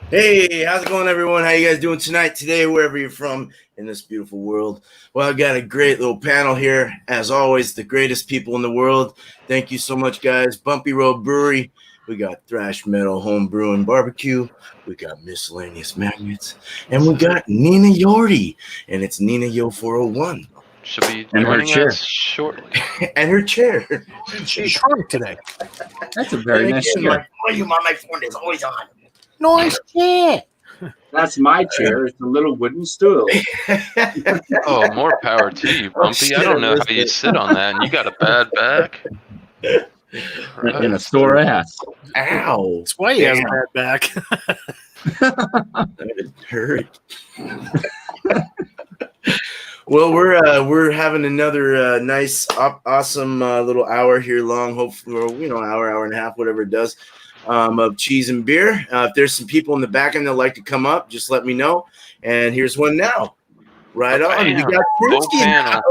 Hey, how's it going, everyone? How you guys doing tonight, today, wherever you're from in this beautiful world? Well, I've got a great little panel here. As always, the greatest people in the world. Thank you so much, guys. Bumpy Road Brewery. We got Thrash Metal Home Brew and Barbecue. We got Miscellaneous Magnets. And we got Nina Yorty. And it's Nina Yo 401. Should be And her joining chair. us shortly. And her chair. She's shrunk today. That's a very nice chair. My phone is always on. Nice chair. That's my chair. It's a little wooden stool. Oh, more power to you, Bumpy. I don't know how you sit on that, and you got a bad back. In a sore ass. Ow. That's why he has a bad back. That hurt. Well, we're having another nice, awesome little hour here long, hopefully, or, hour and a half, whatever it does, of cheese and beer. If there's some people in the back end that like to come up, just let me know. And here's one now. Right on. We got Drewski in the house.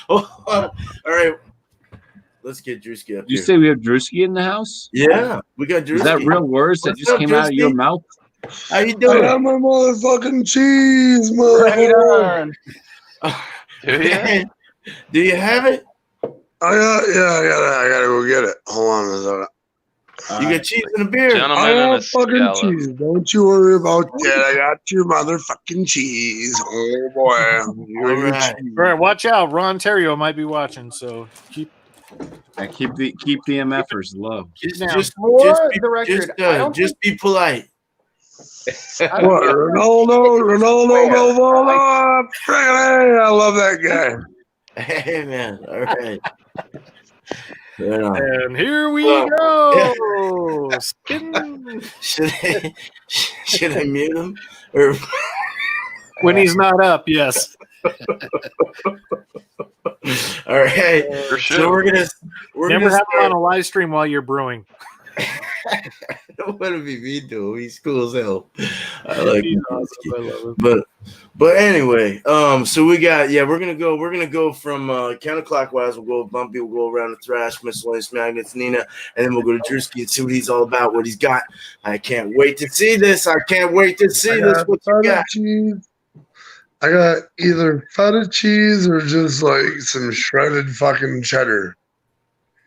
Oh, all right. Let's get Drewski up Did you here. say we have Drewski in the house? Yeah, we got Drewski. Is that real words that What's just up, came out of your Drewski? mouth? How you doing? I got my motherfucking cheese, motherfucker. Do you? Do you have it? I gotta go get it. Hold on a second. You got cheese and a beer. I Gentlemen and a got fucking scallop. cheese. Don't you worry about that. I got your motherfucking cheese. Oh boy. All right. All right, watch out. Ron Terrio might be watching, so keep Keep the MFers low. Just For be, the record, just be polite. What? Ronaldo, go on. Friggin' I love that guy. Hey, man. All right. Right on. and here we Well, go. Spin. Should I mute him? Or When he's not up, yes. all right. For sure. So we're Never gonna have him on start. a live stream while you're brewing. I don't want to be mean to him. He's cool as hell. I like He's him. awesome. I love him. But anyway, so we're gonna go from counterclockwise. We'll go with Bumpy, we'll go around the Thrash, Miscellaneous Magnets, Nina, and then we'll go to Drewski and see what he's all about, what he's got. I can't wait to see this. I got What you feta got? cheese. I got either feta cheese or just like some shredded fucking cheddar.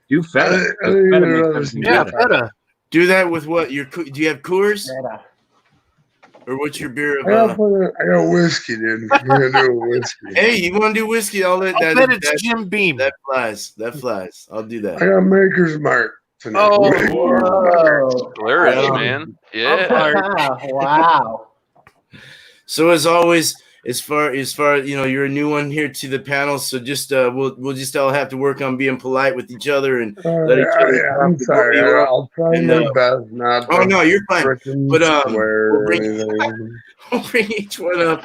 Do feta. I think Feta I'd makes rather everything Yeah, better. feta. Do that with what? Do you have Coors? Or what's your beer I of got whiskey, dude. I'm gonna do whiskey. Hey, you want to do whiskey? I'll let I that. bet it's Jim Beam. That flies. I'll do I that. got Maker's Mark tonight. Oh, Whoa. Flourish, Yeah. man. Yeah. Wow. So as always, as far you're a new one here to the panel, so just we'll just all have to work on being polite with each other and let each other. Yeah, I'm sorry. I'll try And, my best not oh to no, you're fine. frickin' But, swear we'll or bring- anything. We'll bring each one up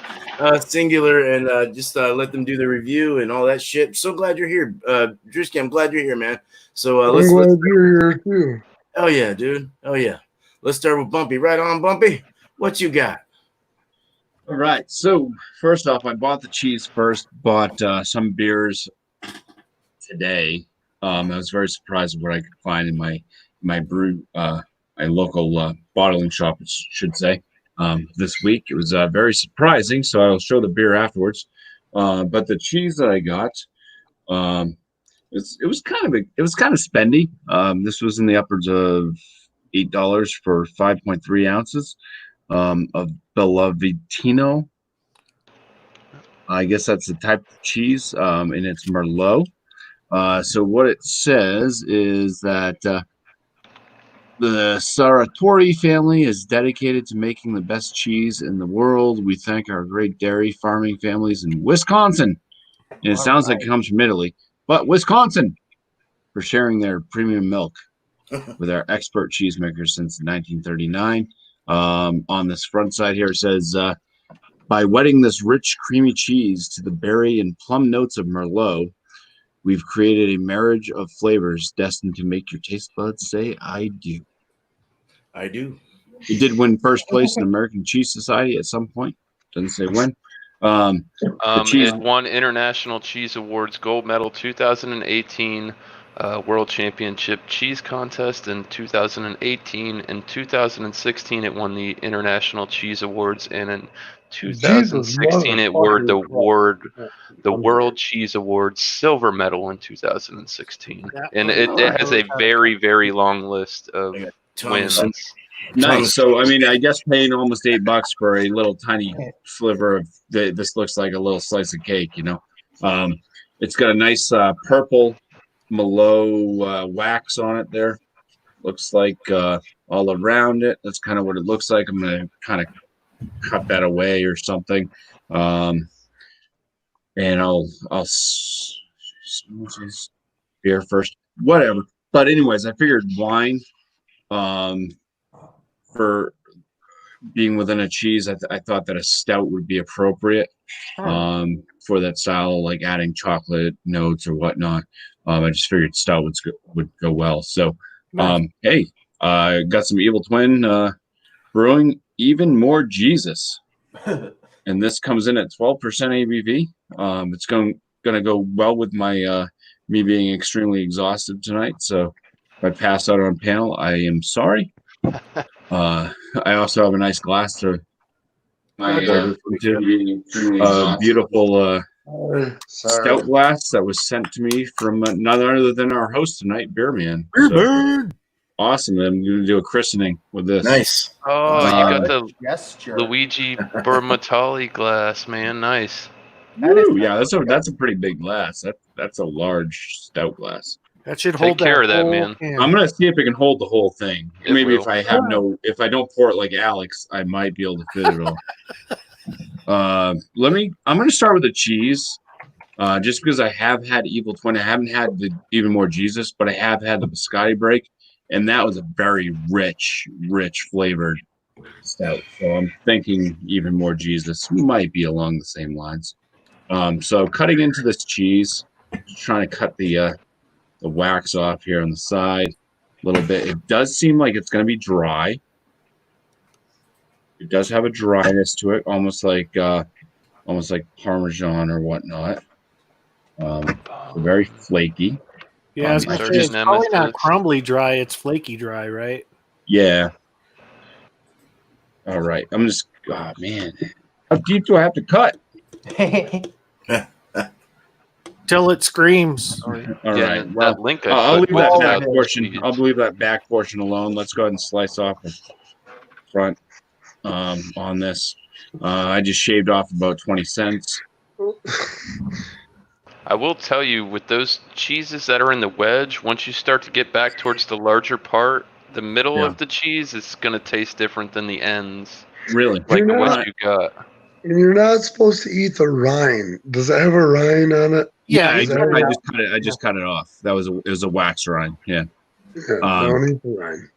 singular and just let them do the review and all that shit. So glad you're here, Drewski. I'm glad you're here, man. So I'm let's. glad you're here too. Oh yeah, dude. Oh yeah. Let's start with Bumpy. Right on, Bumpy. What you got? All right. So first off, I bought the cheese first. Bought some beers today. I was very surprised at what I could find in my brew, my local bottling shop, I should say. This week it was very surprising. So I'll show the beer afterwards. But the cheese that I got, it was kind of spendy. This was in the upwards of $8 for 5.3 ounces of Bellavitino. I guess that's the type of cheese, and it's Merlot. So what it says is that the Sartori family is dedicated to making the best cheese in the world. We thank our great dairy farming families in Wisconsin. And it sounds like it comes from Italy, but Wisconsin, for sharing their premium milk with our expert cheesemakers since 1939. On this front side here, it says, by wetting this rich, creamy cheese to the berry and plum notes of Merlot, we've created a marriage of flavors destined to make your taste buds say, I do. I do. It did win first place in American Cheese Society at some point. Doesn't say when. It won International Cheese Awards Gold Medal 2018 World Championship Cheese Contest in 2018. In 2016, it won the International Cheese Awards, and in 2016, it won the World Cheese Awards Silver Medal in 2016. And it has a very, very long list of wins. Nice. So, I mean, I guess paying almost $8 for a little tiny sliver of this looks like a little slice of cake, you know. It's got a nice purple Malo wax on it there. Looks like all around it. That's kind of what it looks like. I'm going to kind of cut that away or something. And I'll beer first. Whatever. But anyways, I figured wine for being within a cheese, I thought that a stout would be appropriate for that style, like adding chocolate notes or whatnot. I just figured stout would go well. So, hey, got some Evil Twin brewing, even more Jesus, and this comes in at 12% ABV. It's going to go well with my me being extremely exhausted tonight. So, if I pass out on panel, I am sorry. I also have a nice glass to beautiful stout glass that was sent to me from none other than our host tonight, Beerman. So, awesome. I'm going to do a christening with this. Nice. Oh, you got the gesture. Luigi Bermatali glass, man. Nice. Woo, yeah, that's a pretty big glass. That's a large stout glass. That should Take hold care of that, whole man. can. I'm gonna see if it can hold the whole thing. It Maybe will. if I don't pour it like Alex, I might be able to fit it all. I'm gonna start with the cheese, just because I have had Evil Twin. I haven't had the Even More Jesus, but I have had the Biscotti Break, and that was a very rich flavored stout. So I'm thinking Even More Jesus might be along the same lines. So cutting into this cheese, just trying to cut the wax off here on the side a little bit. It does seem like it's going to be dry. It does have a dryness to it, almost like Parmesan or whatnot. Very flaky. Yeah, I was gonna say, it's probably not crumbly dry. It's flaky dry, right? Yeah. All right. I'm just. Oh man, how deep do I have to cut? Till it screams. All right. Well, that link I'll leave that back out portion. I'll leave that back portion alone. Let's go ahead and slice off the front on this. I just shaved off about 20 cents. I will tell you, with those cheeses that are in the wedge, once you start to get back towards the larger part, the middle of the cheese is going to taste different than the ends. Really? Like the ones you got. And you're not supposed to eat the rind. Does it have a rind on it? Yeah, I just cut it off. It was a wax rind. Yeah. Don't eat the rind.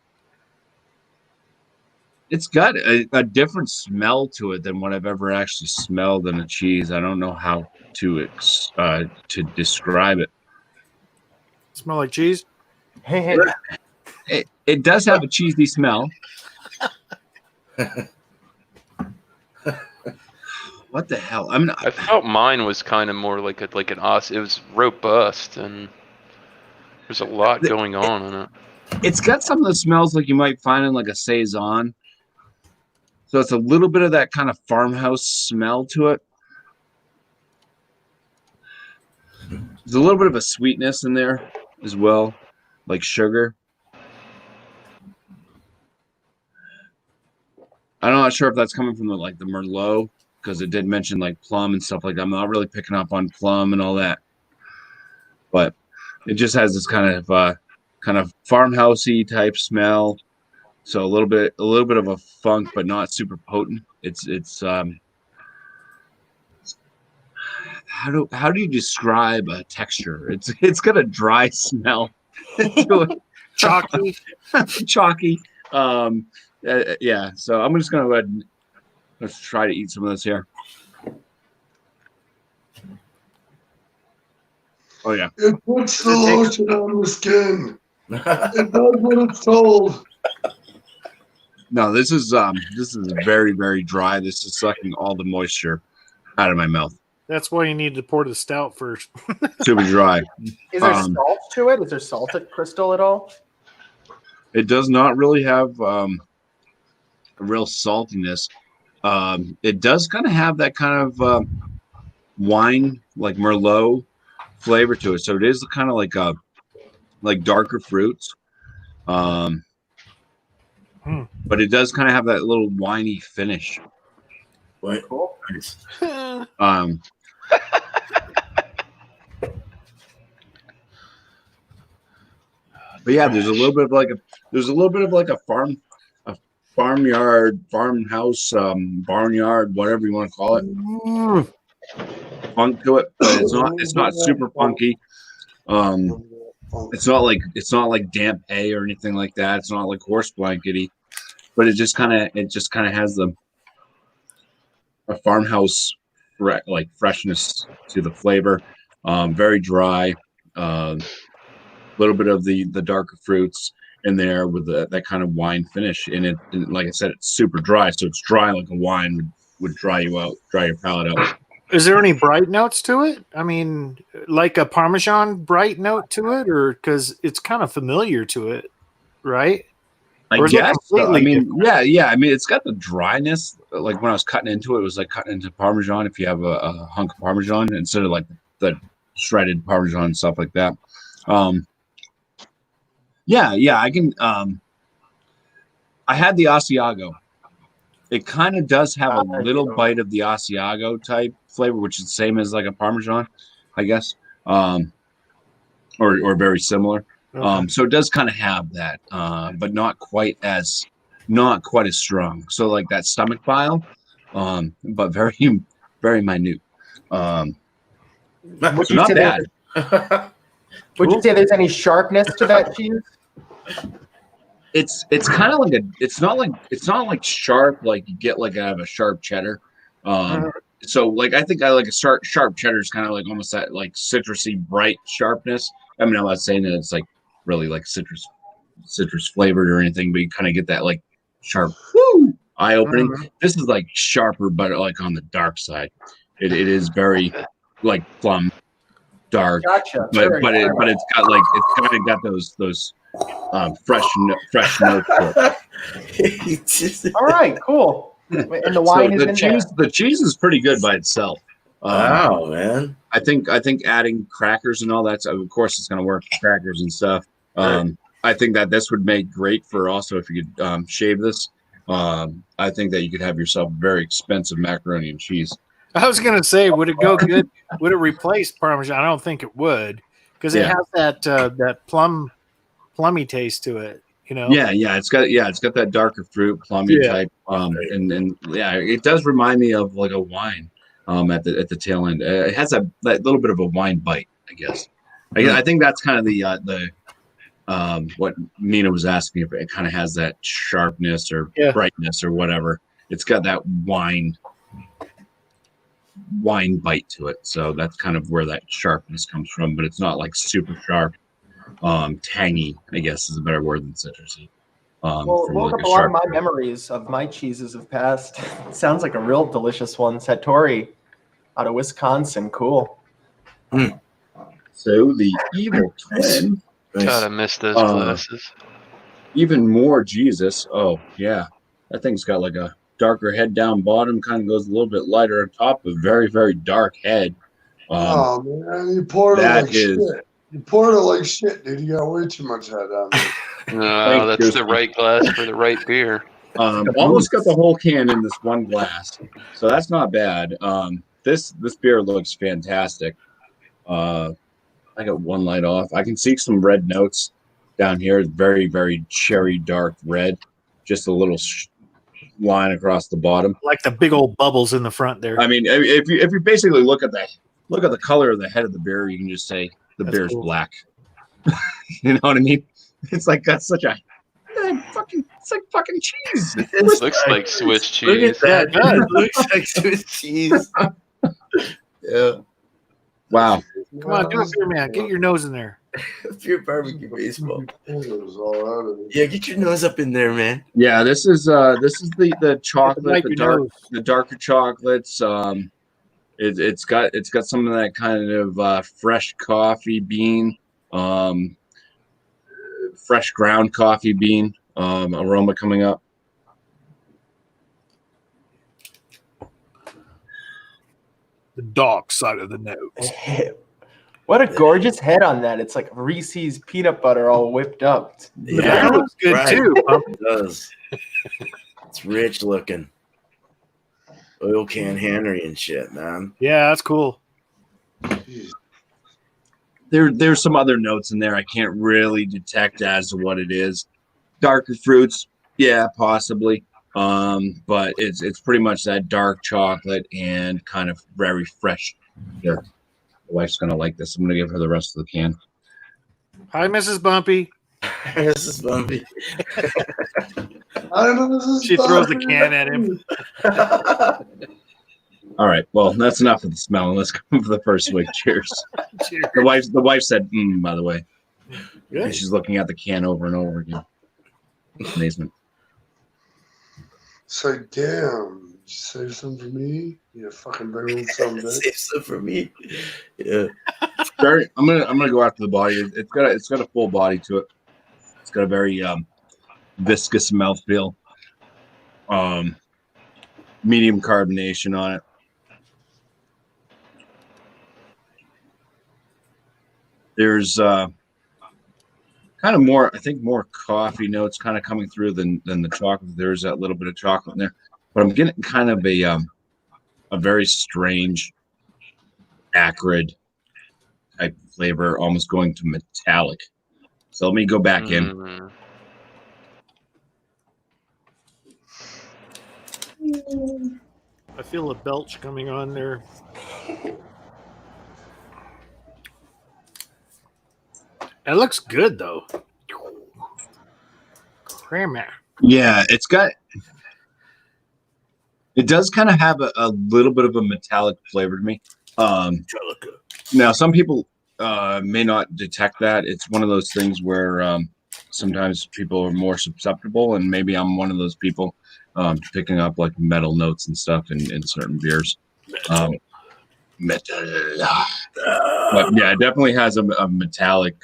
It's got a different smell to it than what I've ever actually smelled in a cheese. I don't know how to describe it. Smell like cheese? It does have a cheesy smell. What the hell? I felt mine was kind of more like an os. It was robust, and there's a lot going on in it. It's got some of the smells like you might find in like a saison. So it's a little bit of that kind of farmhouse smell to it. There's a little bit of a sweetness in there as well, like sugar. I'm not sure if that's coming from the Merlot, because it did mention like plum and stuff like that. I'm not really picking up on plum and all that, but it just has this kind of farmhousey type smell. So a little bit of a funk, but not super potent. It's how do you describe a texture? It's got a dry smell. Chalky. Chalky. Yeah. So I'm just gonna go ahead and let's try to eat some of this here. Oh yeah. It puts the lotion on the skin. It does what it's told. No, this is very, very dry. This is sucking all the moisture out of my mouth. That's why you need to pour the stout first. Super dry. Is there salt to it? Is there salt at Crystal at all? It does not really have a real saltiness. It does kind of have that kind of wine, like Merlot flavor to it. So it is kind of like darker fruits. But it does kind of have that little winey finish. What? Cool. Nice. But yeah, there's a little bit of like a farmyard, farmhouse, barnyard, whatever you want to call it. Funk to it, but it's not super funky. It's not like damp hay or anything like that. It's not like horse blankety, but it just kind of has a farmhouse like freshness to the flavor. Very dry. Little bit of the darker fruits in there with that kind of wine finish. And like I said, it's super dry, so it's dry like a wine would dry your palate out. Is there any bright notes to it? I mean, like a Parmesan bright note to it, or because it's kind of familiar to it, right? I guess. I mean, yeah. I mean, it's got the dryness. Like when I was cutting into it, it was like cutting into Parmesan. If you have a hunk of Parmesan instead of like the shredded Parmesan and stuff like that. Yeah, I can. I had the Asiago. It kind of does have a little bite of the Asiago type flavor, which is the same as like a Parmesan, I guess, or very similar. Okay. So it does kind of have that, but not quite as strong. So like that stomach bile, but very, very minute. Would you not bad. Would you say there's any sharpness to that cheese? It's kind of like it's not like sharp like you get like out of a sharp cheddar. So like I think I like a sharp cheddar is kind of like almost that like citrusy bright sharpness. I mean, I'm not saying that it's like really like citrus flavored or anything, but you kind of get that like sharp eye opening. This is like sharper, but like on the dark side. It is very like plum dark, gotcha. but it's got like it's kind of got those fresh notes to it. All right, cool. And the wine is in there. The cheese is pretty good by itself. Wow, man! I think adding crackers and all that, of course, it's going to work with crackers and stuff. I think that this would make great for also if you could shave this. I think that you could have yourself very expensive macaroni and cheese. I was going to say, would it go good? Would it replace Parmesan? I don't think it would, because it has that plummy taste to it. You know? Yeah, it's got that darker fruit, plummy type. And it does remind me of like a wine. At the tail end, it has that little bit of a wine bite, I guess. I think that's kind of the what Nina was asking if it kind of has that sharpness or brightness or whatever. It's got that wine bite to it, so that's kind of where that sharpness comes from. But it's not like super sharp, tangy, I guess is a better word than citrusy. Well, look up a lot of my memories of my cheeses of past. It sounds like a real delicious one. Satori out of Wisconsin. Cool. So the evil twin. God, I miss those glasses. Even more Jesus. Oh, yeah. That thing's got like a darker head down bottom, kind of goes a little bit lighter on top, but very, very dark head. Oh, man. You poured it like shit. You poured it like shit, dude. You got way too much head on there. No, that's the right glass for the right beer. Almost got the whole can in this one glass, so that's not bad. This beer looks fantastic. I got one light off. I can see some red notes down here. Very, very cherry dark red. Just a little line across the bottom, like the big old bubbles in the front there. I mean, if you basically look at the color of the head of the beer, you can just say the beer's black. You know what I mean? It's like got such a it's like fucking cheese. It looks like Swiss cheese. Look at that. It looks like Swiss cheese. Yeah. Wow. Come on, do it, beer man. Get your nose in there. Pure barbecue baseball. Yeah, get your nose up in there, man. Yeah, this is the chocolate, the darker chocolates. It's got some of that kind of fresh coffee bean, fresh ground coffee bean aroma coming up. The dark side of the nose. What a gorgeous head on that. It's like Reese's peanut butter all whipped up. The beer looks good too. It does. It's rich looking. Oil can Henry and shit, man. Yeah, that's cool. There's some other notes in there I can't really detect as to what it is. Darker fruits, yeah, possibly. But it's pretty much that dark chocolate and kind of very fresh. Here, the wife's gonna like this. I'm gonna give her the rest of the can. Hi, Mrs. Bumpy. This is Bumpy. She throws the can at him. All right, well, that's enough of the smell. Let's go for the first swig. Cheers. Cheers. The wife said, by the way. Good. And she's looking at the can over and over again. Amazement. So damn, did you save some for me? You fucking bring some. Save some for me. Yeah. Very, I'm gonna go after the body. It's got a full body to it. It's got a very viscous mouthfeel. Medium carbonation on it. There's kind of more, I think, more coffee notes kind of coming through than the chocolate. There's that little bit of chocolate in there, but I'm getting kind of a very strange, acrid type flavor, almost going to metallic. So let me go back in. I feel a belch coming on there. It looks good though. Creamy. Yeah, it does kind of have a little bit of a metallic flavor to me. Now, some people may not detect that. It's one of those things where sometimes people are more susceptible, and maybe I'm one of those people picking up like metal notes and stuff in certain beers. Metal. But yeah, it definitely has a metallic,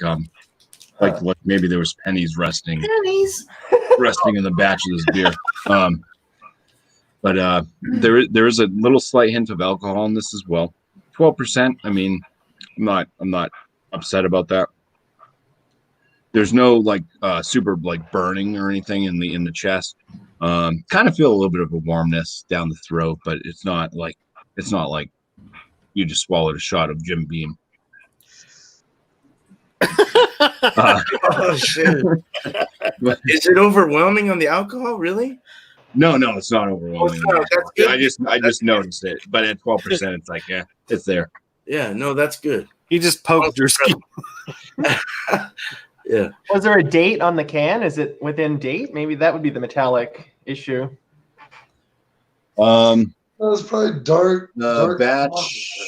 like maybe there was pennies resting in the batch of this beer. But there is a little slight hint of alcohol in this as well. 12%. I mean, I'm not upset about that. There's no like super like burning or anything in the chest. Kind of feel a little bit of a warmness down the throat, but it's not like you just swallowed a shot of Jim Beam. Oh shit! Is it overwhelming on the alcohol? Really? No, it's not overwhelming. Oh, that's good. I just noticed it, but at 12%, it's like it's there. Yeah, no, that's good. He just poked your skin. Yeah. Was there a date on the can? Is it within date? Maybe that would be the metallic issue. That was probably dark. The dark batch.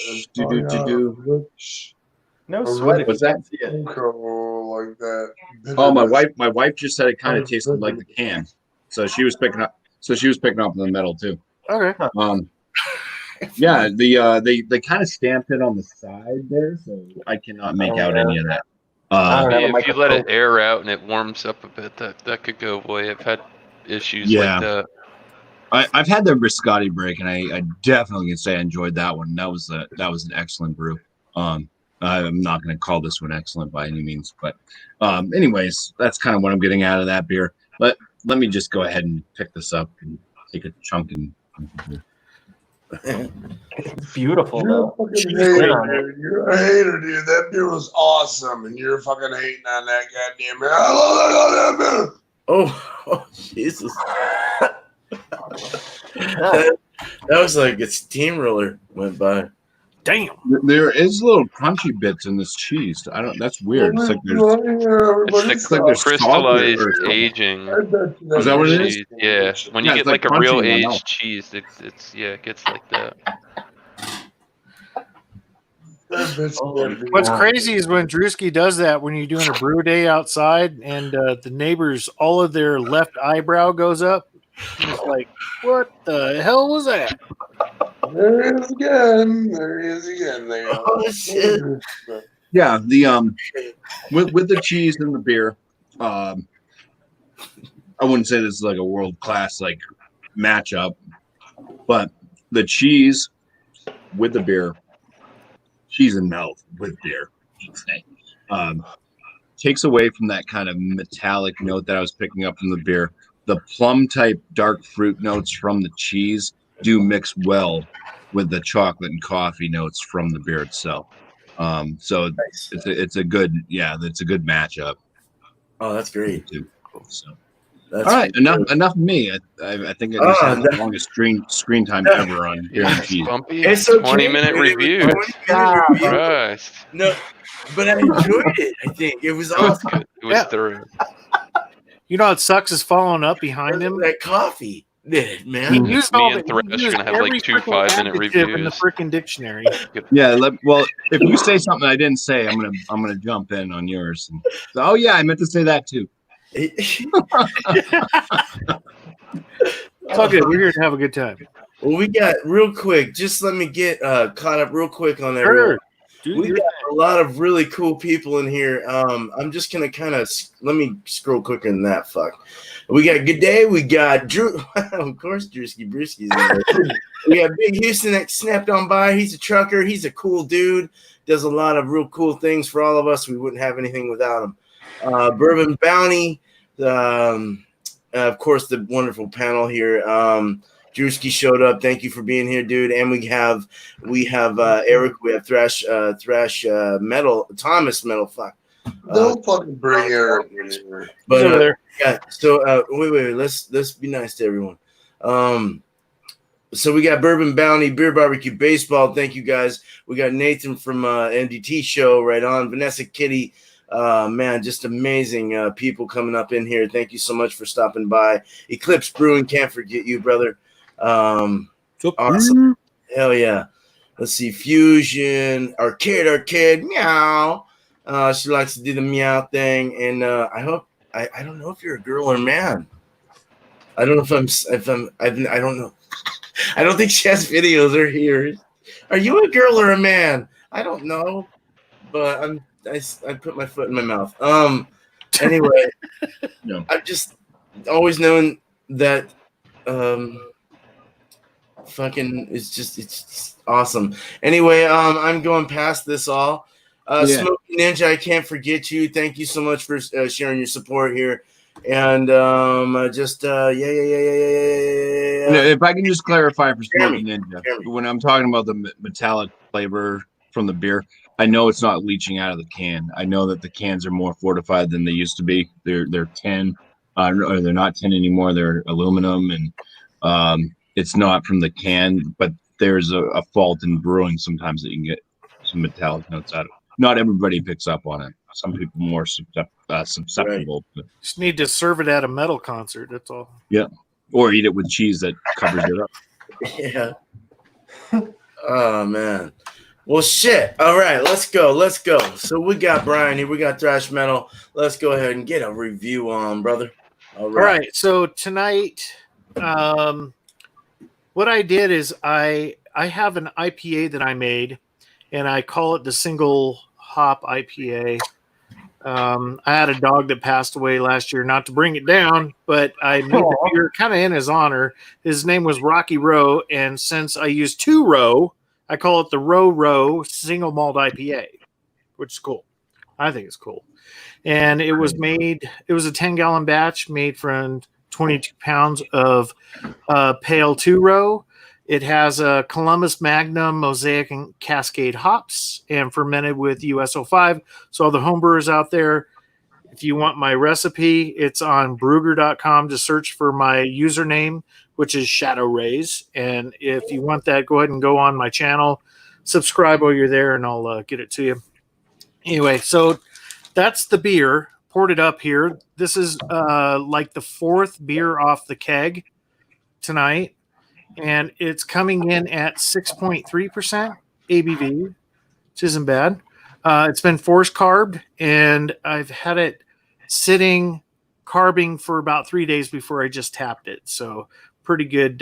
No sweat. What's that? Like that. Oh, my wife just said it kind of tasted like the can, so she was picking up the metal too. Okay. Yeah, they kind of stamped it on the side there, so I cannot make out any of that. If you let it air out and it warms up a bit, that could go away. I've had issues like that. I've had the biscotti break, and I definitely can say I enjoyed that one. That was an excellent brew. I'm not going to call this one excellent by any means, but anyways, that's kind of what I'm getting out of that beer. Let me just go ahead and pick this up and take a chunk and. It's beautiful. You're a fucking hater, dude. You're a hater, dude. That beer was awesome, and you're fucking hating on that goddamn beer. I love that beer. Oh Jesus! that was like a steamroller went by. Damn. There is little crunchy bits in this cheese. That's weird. It's like there's crystallized aging. Is that what it is? Yeah. When you get like a real aged cheese, it gets like that. What's crazy is when Drewski does that when you're doing a brew day outside and the neighbors, all of their left eyebrow goes up. It's like, what the hell was that? There he is again. There he is again. There. Oh shit! Yeah, the with the cheese and the beer, I wouldn't say this is like a world class like matchup, but the cheese with the beer, cheese and mouth with beer, takes away from that kind of metallic note that I was picking up from the beer. The plum type dark fruit notes from the cheese do mix well with the chocolate and coffee notes from the beer itself. So Nice. it's a good matchup. Oh, that's great. So That's all right, cool. enough of me. I think I just had the longest screen time ever on beer and cheese. Bumpy. It's okay, 20-minute dude. It was review. 20-minute review. Christ. No, but I enjoyed it. I think it was awesome. It was thorough. You know what sucks is following up behind him. That coffee did, He man. used Me all and the- Thrash he are used gonna have every like 2 freaking 5-minute adjective in the reviews. freaking dictionary. Yeah, well, if you say something I didn't say, I'm gonna jump in on yours. And, oh yeah, I meant to say that too. It's all good. We're here to have a good time. Well, we got real quick. Just let me get caught up real quick on that. Sure. We got a lot of really cool people in here. I'm just gonna kind of let me scroll quicker than that. Fuck. We got Good Day. We got Drew. Of course, Drewski Brewski's in there. We got Big Houston that snapped on by. He's a trucker. He's a cool dude. Does a lot of real cool things for all of us. We wouldn't have anything without him. Bourbon Bounty. Of course, the wonderful panel here. Drewski showed up. Thank you for being here, dude. And we have Eric. We have Thrash Metal, Thomas Metal. Fuck. Don't fucking bring Eric in here. But yeah. So wait. Let's be nice to everyone. So we got Bourbon Bounty, Beer Barbecue Baseball. Thank you guys. We got Nathan from MDT Show right on. Vanessa Kitty. Man, just amazing people coming up in here. Thank you so much for stopping by. Eclipse Brewing, can't forget you, brother. Awesome. Hell yeah. Let's see. Fusion, Arcade, meow. She likes to do the meow thing. And I don't know if you're a girl or a man. I don't know I don't know. I don't think she has videos or here. Are you a girl or a man? I don't know. But I put my foot in my mouth. Anyway, No. I've just always known that fucking it's just awesome. Anyway, I'm going past this all. Smoky Ninja, I can't forget you. Thank you so much for sharing your support here. And If I can just clarify for Smoky Ninja, when I'm talking about the metallic flavor from the beer, I know it's not leaching out of the can. I know that the cans are more fortified than they used to be. They're tin, or they're not tin anymore. They're aluminum, and it's not from the can. But there's a fault in brewing sometimes that you can get some metallic notes out of it. Not everybody picks up on it. Some people more susceptible. Right. Just need to serve it at a metal concert. That's all. Yeah, or eat it with cheese that covers it up. Yeah. Oh man. Well, shit. All right, let's go. So we got Brian here. We got Thrash Metal. Let's go ahead and get a review on, brother. All right. So tonight, what I did is I have an IPA that I made, and I call it the single hop IPA. I had a dog that passed away last year, not to bring it down, but I made the beer kind of in his honor. His name was Rocky Row, and since I use 2 row, I call it the Row single malt IPA, which is cool. I think it's cool. And it was a 10-gallon batch made from 22 pounds of pale 2 row. It has a Columbus Magnum, Mosaic, and Cascade hops and fermented with USO5. So all the homebrewers out there, if you want my recipe, it's on Brugger.com. Just search for my username, which is Shadow Rays. And if you want that, go ahead and go on my channel, subscribe while you're there, and I'll get it to you. Anyway, so that's the beer. Poured it up here. This is like the 4th beer off the keg tonight. And it's coming in at 6.3% ABV, which isn't bad. It's been force carbed, and I've had it sitting carbing for about 3 days before I just tapped it. So pretty good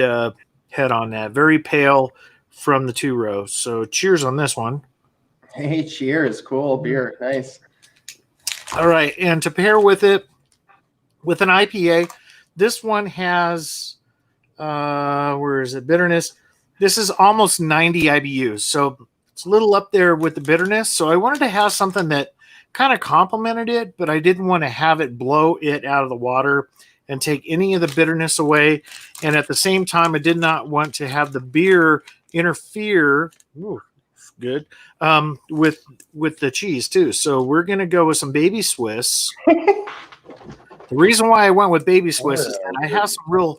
head on that. Very pale, from the 2-row. So cheers on this one. Hey, cheers. Cool beer. Nice. All right. And to pair with it, with an IPA, this one has, where is it? Bitterness. This is almost 90 IBUs. So it's a little up there with the bitterness. So I wanted to have something that kind of complemented it, but I didn't want to have it blow it out of the water and take any of the bitterness away. And at the same time, I did not want to have the beer interfere. Ooh, good. With the cheese too. So we're going to go with some baby Swiss. The reason why I went with baby Swiss is that I have some real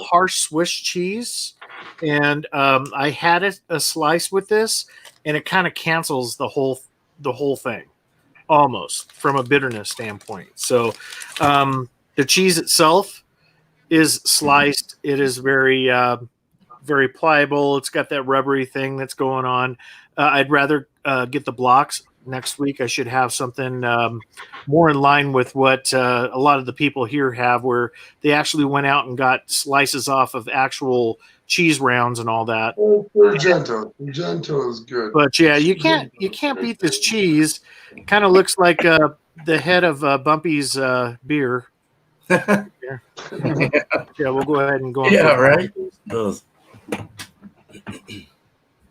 harsh Swiss cheese, and I had a slice with this, and it kind of cancels the whole thing, almost from a bitterness standpoint. So the cheese itself is sliced. It is very very pliable. It's got that rubbery thing that's going on. I'd rather get the blocks. Next week, I should have something more in line with what a lot of the people here have, where they actually went out and got slices off of actual cheese rounds and all that. Gentle is good. But yeah, you can't beat this cheese. Kind of looks like the head of Bumpy's beer. Yeah, we'll go ahead and go on. Yeah, right. Those.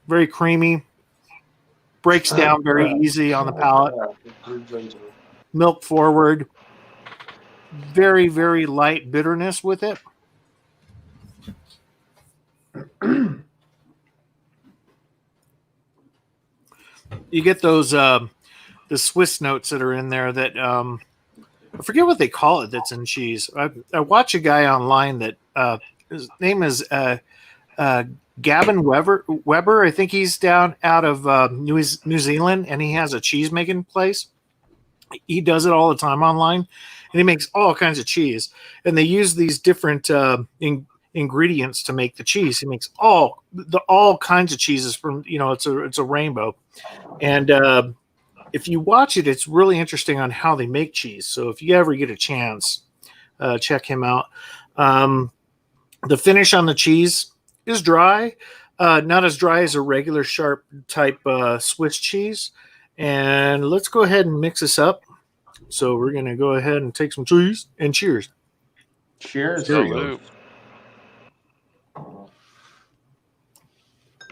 Very creamy. Breaks down very easy on the palate. Milk forward. Very, very light bitterness with it. You get those the Swiss notes that are in there that I forget what they call it that's in cheese. I watch a guy online that his name is Gavin Weber. I think he's down out of New Zealand, and he has a cheese making place. He does it all the time online, and he makes all kinds of cheese. And they use these different ingredients to make the cheese. He makes all kinds of cheeses from, it's a rainbow. And if you watch it, it's really interesting on how they make cheese. So if you ever get a chance, check him out. The finish on the cheese is dry, not as dry as a regular sharp type Swiss cheese. And let's go ahead and mix this up. So we're going to go ahead and take some cheese and cheers. Cheers. Salute.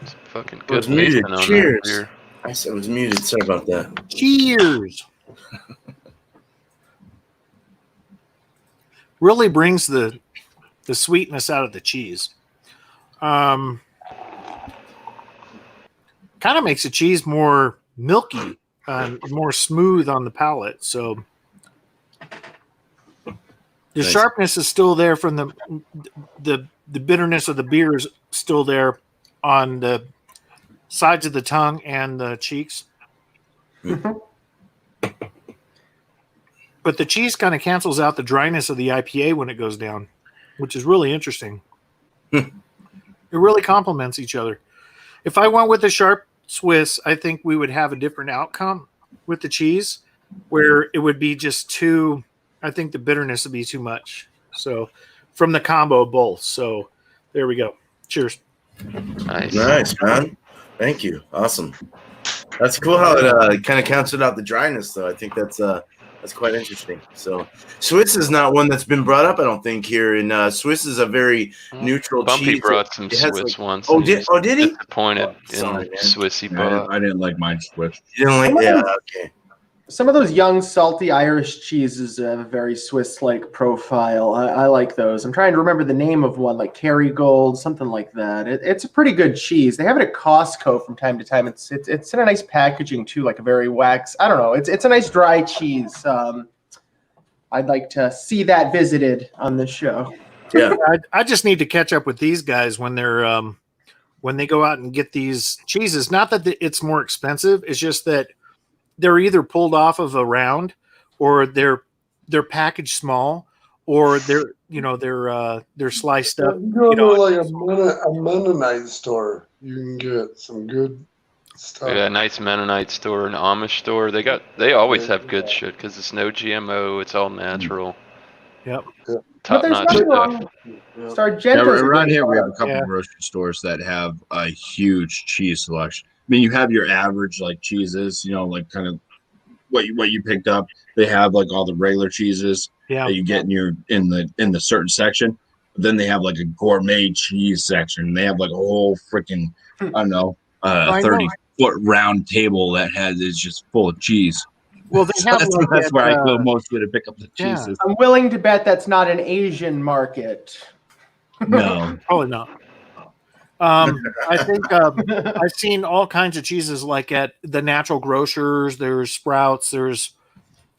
It's fucking good. Muted. On Cheers. that beer. I said it was muted. Sorry about that. Cheers. Really brings the sweetness out of the cheese. Kind of makes the cheese more milky, more smooth on the palate. So the sharpness is still there from the bitterness of the beer is still there on the sides of the tongue and the cheeks. But the cheese kind of cancels out the dryness of the IPA when it goes down, which is really interesting. It really complements each other. If I went with the sharp Swiss, I think we would have a different outcome with the cheese, where it would be just too, I think the bitterness would be too much. So from the combo of both. So there we go. Cheers. Nice, man. Thank you. Awesome. That's cool how it kind of cancels out the dryness, though. I think that's quite interesting. So Swiss is not one that's been brought up, I don't think, here. And Swiss is a very neutral Bumpy cheese. brought some Swiss once. Oh, did he? Disappointed in the Swiss he bought. I didn't like mine Swiss. You didn't like that? Okay. Some of those young, salty Irish cheeses have a very Swiss-like profile. I like those. I'm trying to remember the name of one, like Kerrygold, something like that. It's a pretty good cheese. They have it at Costco from time to time. It's in a nice packaging too, like a very wax. I don't know. It's a nice dry cheese. I'd like to see that visited on this show. Yeah, I just need to catch up with these guys when they're when they go out and get these cheeses. Not that it's more expensive. It's just that they're either pulled off of a round, or they're packaged small, or they're sliced up. You go to like a Mennonite store, you can get some good stuff. Yeah, a nice Mennonite store, an Amish store. They always have good shit because it's no GMO. It's all natural. Yep. But Top there's notch nothing stuff. wrong. Yeah, Sargento's around great. here we have a couple Yeah. grocery stores that have a huge cheese selection. I mean, you have your average like cheeses, you know, like kind of what you picked up. They have like all the regular cheeses Yeah. that you get in the certain section. But then they have like a gourmet cheese section. They have like a whole freaking I don't know I know. 30-foot round table that is just full of cheese. Well, they So have that's where I go mostly to pick up the yeah. cheeses. I'm willing to bet that's not an Asian market. No, Probably not. I think I've seen all kinds of cheeses like at the natural grocers. There's Sprouts. There's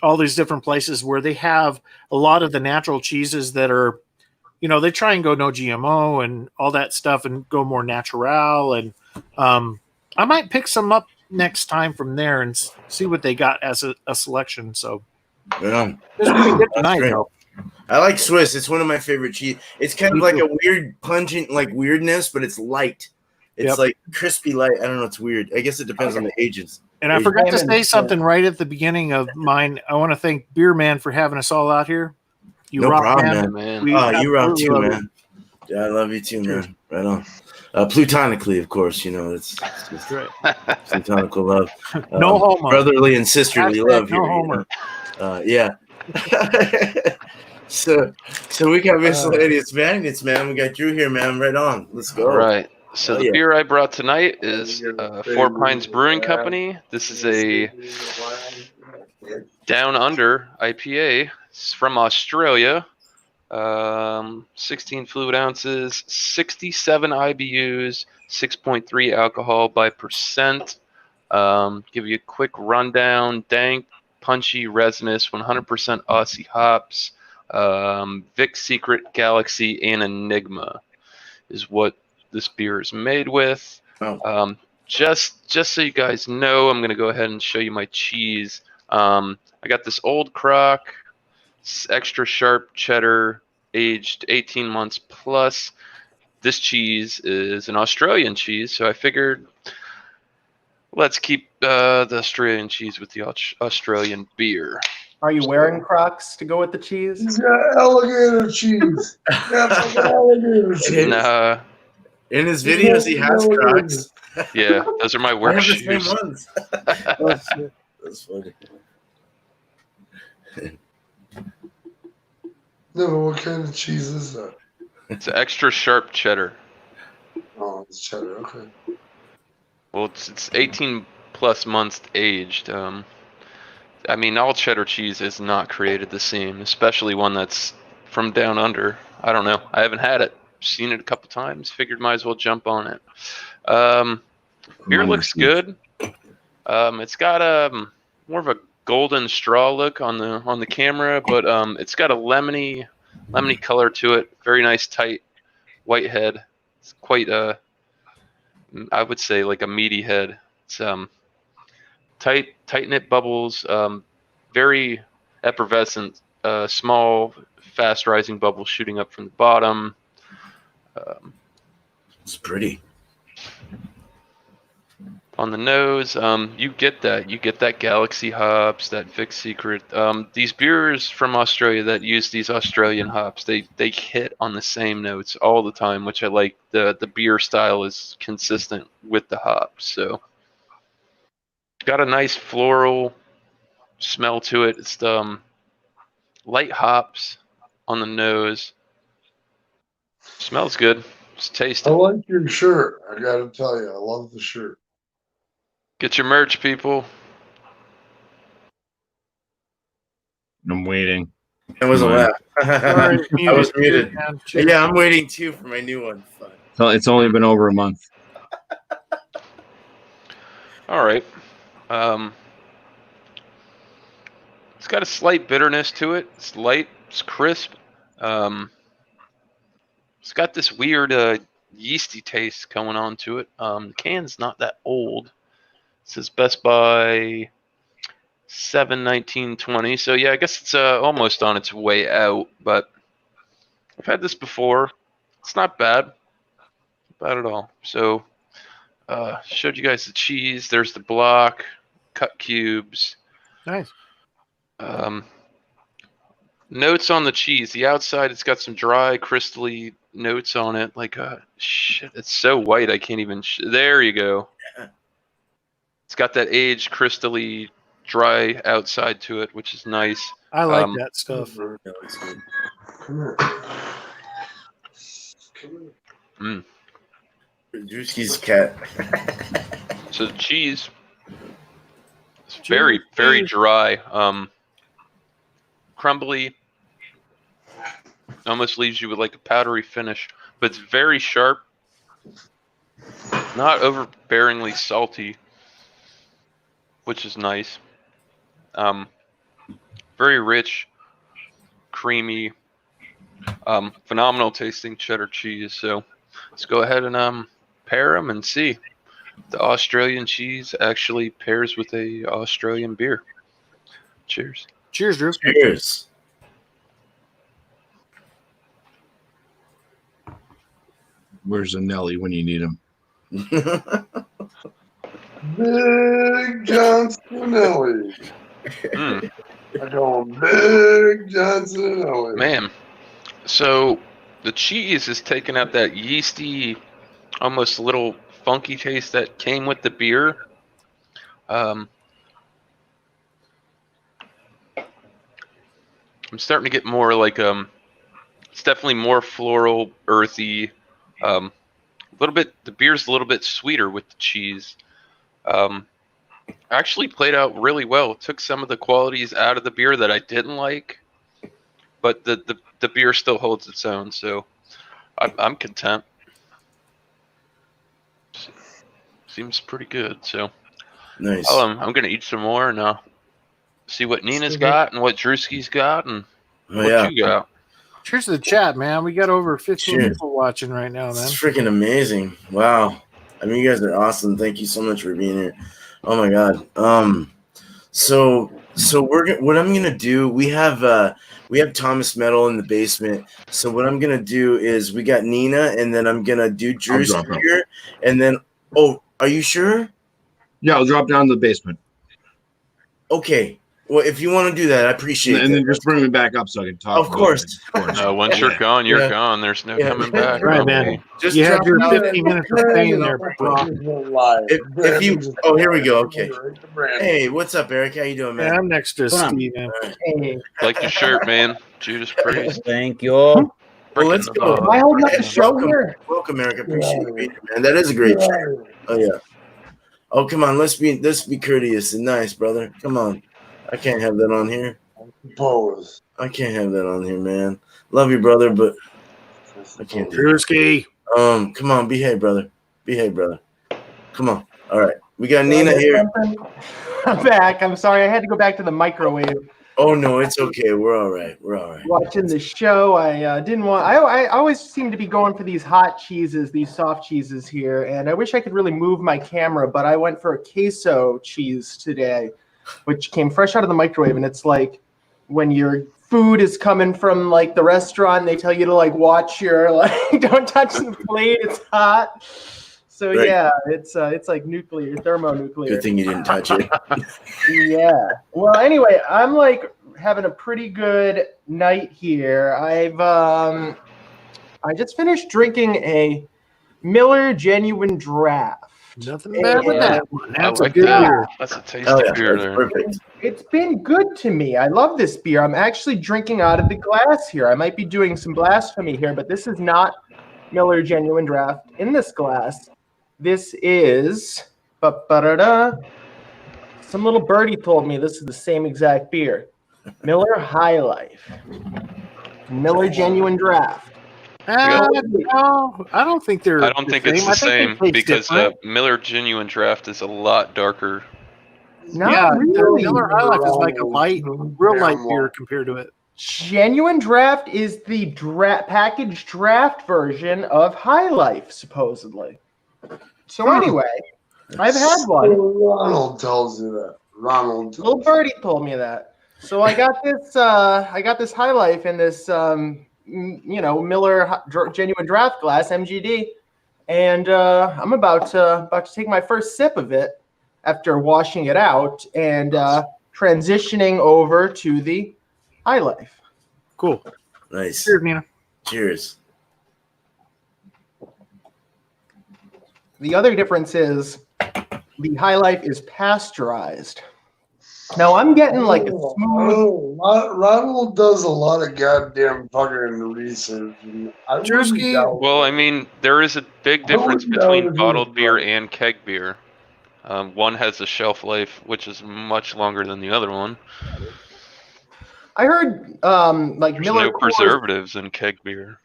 all these different places where they have a lot of the natural cheeses that are, they try and go no GMO and all that stuff and go more natural. And I might pick some up next time from there and see what they got as a selection. So Yeah, it's pretty good that's tonight, great. though. I like Swiss. It's one of my favorite cheese. It's kind of like a weird pungent, like weirdness, but it's light. It's like crispy light. I don't know. It's weird. I guess it depends on the ages. And I forgot to say something right at the beginning of mine. I want to thank Beer Man for having us all out here. You No rock, problem, man. You rock too, love man. Yeah, I love you too, man. Right on. Platonically, of course. It's just right. platonical love. No homo. Brotherly and sisterly Hashtag love no here. homer. Yeah. So we got Miscellaneous Magnets, man. We got Drew here, man. Right on. Let's go. All right. So the yeah. beer I brought tonight is Four Pines Brewing Company. This is a Down Under IPA. It's from Australia. 16 fluid ounces, 67 IBUs, 6.3 alcohol by percent. Give you a quick rundown. Dank, punchy, resinous, 100% Aussie hops. Vic Secret, Galaxy, and Enigma is what this beer is made with. Oh. Just so you guys know, I'm going to go ahead and show you my cheese. I got this old crock, extra sharp cheddar, aged 18 months plus. This cheese is an Australian cheese, so I figured let's keep the Australian cheese with the Australian beer. Are you wearing Crocs to go with the cheese? He's got alligator cheese. That's like alligator cheese. Nah. In his videos, he has Crocs. Yeah, those are my work I have shoes. the same ones. Oh, shit. That's funny. No, but what kind of cheese is that? It's extra sharp cheddar. Oh, it's cheddar. Okay. Well, it's 18 plus months aged. I mean, all cheddar cheese is not created the same, especially one that's from down under. I don't know. I haven't had it. Seen it a couple times. Figured might as well jump on it. Beer looks good. It's got more of a golden straw look on the camera, but it's got a lemony color to it. Very nice, tight white head. It's quite I would say like a meaty head. It's tight knit bubbles, very effervescent, small, fast rising bubbles shooting up from the bottom. It's pretty. On the nose, you get that Galaxy hops, that Vic Secret. These beers from Australia that use these Australian hops, they hit on the same notes all the time, which I like. The beer style is consistent with the hops, so got a nice floral smell to it. It's light hops on the nose. Smells good. It's tasty. I like your shirt. I got to tell you, I love the shirt. Get your merch, people. I'm waiting. That was a laugh. Sorry, I was muted. Cheers. Yeah, I'm waiting too for my new one. Fun. So it's only been over a month. All right. It's got a slight bitterness to it. It's light. It's crisp. It's got this weird yeasty taste going on to it. The can's not that old. It says Best By 7/19/20. So yeah, I guess it's almost on its way out. But I've had this before. It's not bad. Not bad at all. So showed you guys the cheese. There's the block, cut cubes. Nice. Notes on the cheese. The outside, it's got some dry, crystally notes on it. Like, shit, it's so white I can't even. There you go. It's got that aged, crystally, dry outside to it, which is nice. I like that stuff. Come here. Drewski's cat. So the cheese is very, very dry. Crumbly. Almost leaves you with like a powdery finish, but it's very sharp. Not overbearingly salty, which is nice. Very rich, creamy, phenomenal tasting cheddar cheese. So let's go ahead and pair them and see. The Australian cheese actually pairs with a Australian beer. Cheers. Cheers, Drew. Cheers. Where's a Nelly when you need him? Big Johnson Ellie. I call him Big Johnson Ellie. Man, so the cheese is taking out that yeasty, almost a little funky taste that came with the beer. I'm starting to get more like it's definitely more floral, earthy. A little bit. The beer's a little bit sweeter with the cheese. Actually played out really well. Took some of the qualities out of the beer that I didn't like, but the beer still holds its own. So I'm content. Seems pretty good. So Nice. I'm gonna eat some more and see what Nina's got and what Drewski's got and what you got. Cheers to the chat, man. We got over 15 Cheers. people watching right now, man. It's freaking amazing. Wow. I mean, you guys are awesome. Thank you so much for being here. Oh my God. So what I'm gonna do, we have Thomas Metal in the basement. So what I'm gonna do is we got Nina, and then I'm gonna do Drew's here, and then are you sure? Yeah, I'll drop down to the basement. Okay. Well, if you want to do that, I appreciate it. And then just bring me back up so I can talk. Of course. Once you're gone, you're gone. There's no coming back. Right, man. Just you had your 15 minutes of fame there, Brock. If you, here we go. Okay. Hey, what's up, Eric? How you doing, man? Yeah, I'm next to Steve, man. Hey. Like your shirt, man. Judas Priest. Thank you. Well, let's go. Am I holding up the show here? Welcome, Eric. I appreciate you being here, man. That is a great shirt. Oh yeah. Oh, come on. Let's be courteous and nice, brother. Come on. I can't have that on here. Pose. I can't have that on here, man. Love you, brother, but I can't do Drewski. it. Come on, behave, brother. Behave, brother. Come on. All right. We got Nina here. I'm back. I'm sorry. I had to go back to the microwave. Oh no, it's okay. We're all right. We're all right. Watching the show, I didn't want. I always seem to be going for these hot cheeses, these soft cheeses here, and I wish I could really move my camera, but I went for a queso cheese today, which came fresh out of the microwave, and it's like when your food is coming from like the restaurant, they tell you to like watch your don't touch the plate, it's hot. So right. Yeah, it's like nuclear, thermonuclear. Good thing you didn't touch it. Yeah. Well, anyway, I'm like having a pretty good night here. I just finished drinking a Miller Genuine Draft. Nothing bad with that one. That's like a good that. beer. That's a tasty beer there. Perfect. It's been good to me. I love this beer. I'm actually drinking out of the glass here. I might be doing some blasphemy here, but this is not Miller Genuine Draft in this glass. This is some little birdie told me this is the same exact beer. Miller High Life. Miller Genuine Draft. No, I don't think they're. I don't think it's the same because Miller Genuine Draft is a lot darker. Not really. Miller High Life is like a real light beer compared to it. Genuine Draft is the packaged draft version of High Life, supposedly. So anyway, I've had one. Ronald tells you that. Little birdie told me that. So I got this. I got this High Life in this, Miller Genuine Draft glass MGD, and I'm about to take my first sip of it after washing it out and transitioning over to the High Life. Cool. Nice. Cheers, Nina. Cheers. The other difference is the High Life is pasteurized. Now I'm getting like a smooth. Ronald does a lot of goddamn fucking research. Well, I mean, there is a big difference between bottled beer and keg beer. One has a shelf life which is much longer than the other one. I heard like There's Miller no Coors. preservatives in keg beer.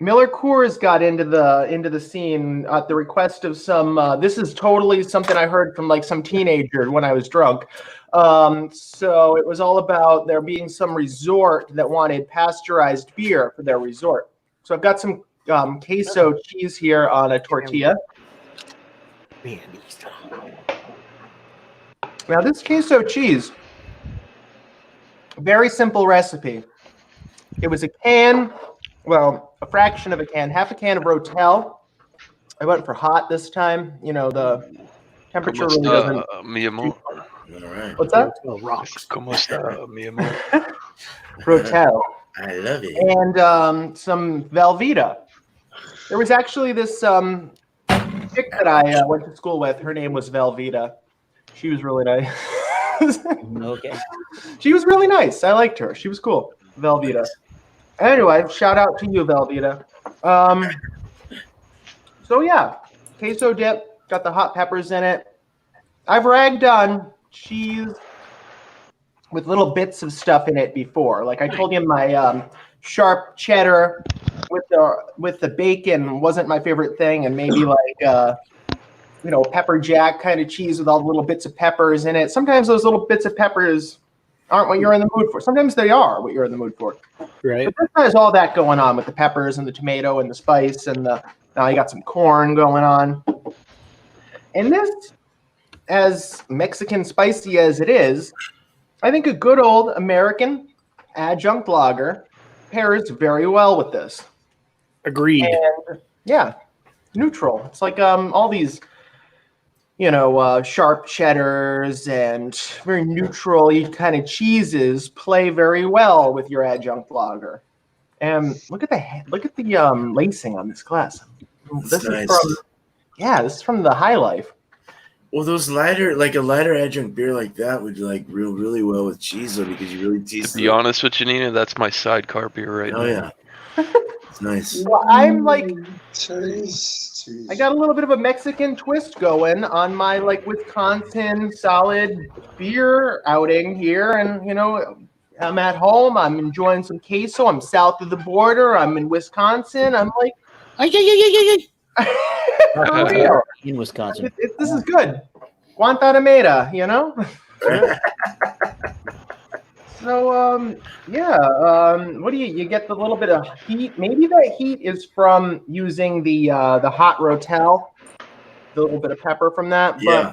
Miller Coors got into the scene at the request of some. This is totally something I heard from like some teenager when I was drunk. So it was all about there being some resort that wanted pasteurized beer for their resort. So I've got some queso cheese here on a tortilla. Now this queso cheese, very simple recipe. It was a can. Well, a fraction of a can, half a can of Rotel. I went for hot this time. You know, the temperature really doesn't. Mi amor. All right. What's that? ¿Cómo está, mi amor? Rotel. I love it. And some Velveeta. There was actually this chick that I went to school with. Her name was Velveeta. She was really nice. Okay. She was really nice. I liked her. She was cool. Velveeta. Anyway, shout out to you, Velveeta. So yeah, queso dip, got the hot peppers in it. I've ragged on cheese with little bits of stuff in it before. Like I told you, my sharp cheddar with the bacon wasn't my favorite thing, and maybe like pepper jack kind of cheese with all the little bits of peppers in it. Sometimes those little bits of peppers aren't what you're in the mood for. Sometimes they are what you're in the mood for. Right. But this has all that going on with the peppers and the tomato and the spice and now you got some corn going on. And this, as Mexican spicy as it is, I think a good old American adjunct lager pairs very well with this. Agreed. And yeah, neutral. It's like all these sharp cheddars and very neutral-y kind of cheeses play very well with your adjunct lager. And look at the lacing on this glass. This nice. This is from the High Life. Well, a lighter adjunct beer like that would like really well with cheese though, because you really tease. To be honest with you, Nina, that's my sidecar beer right now. Oh yeah, it's nice. Well, I'm like, I got a little bit of a Mexican twist going on my like Wisconsin solid beer outing here, and I'm at home. I'm enjoying some queso. I'm south of the border. I'm in Wisconsin. I'm like, for real. In Wisconsin. This is good. Guantanamera, So, what do you get the little bit of heat? Maybe that heat is from using the hot Rotel, the little bit of pepper from that. Yeah.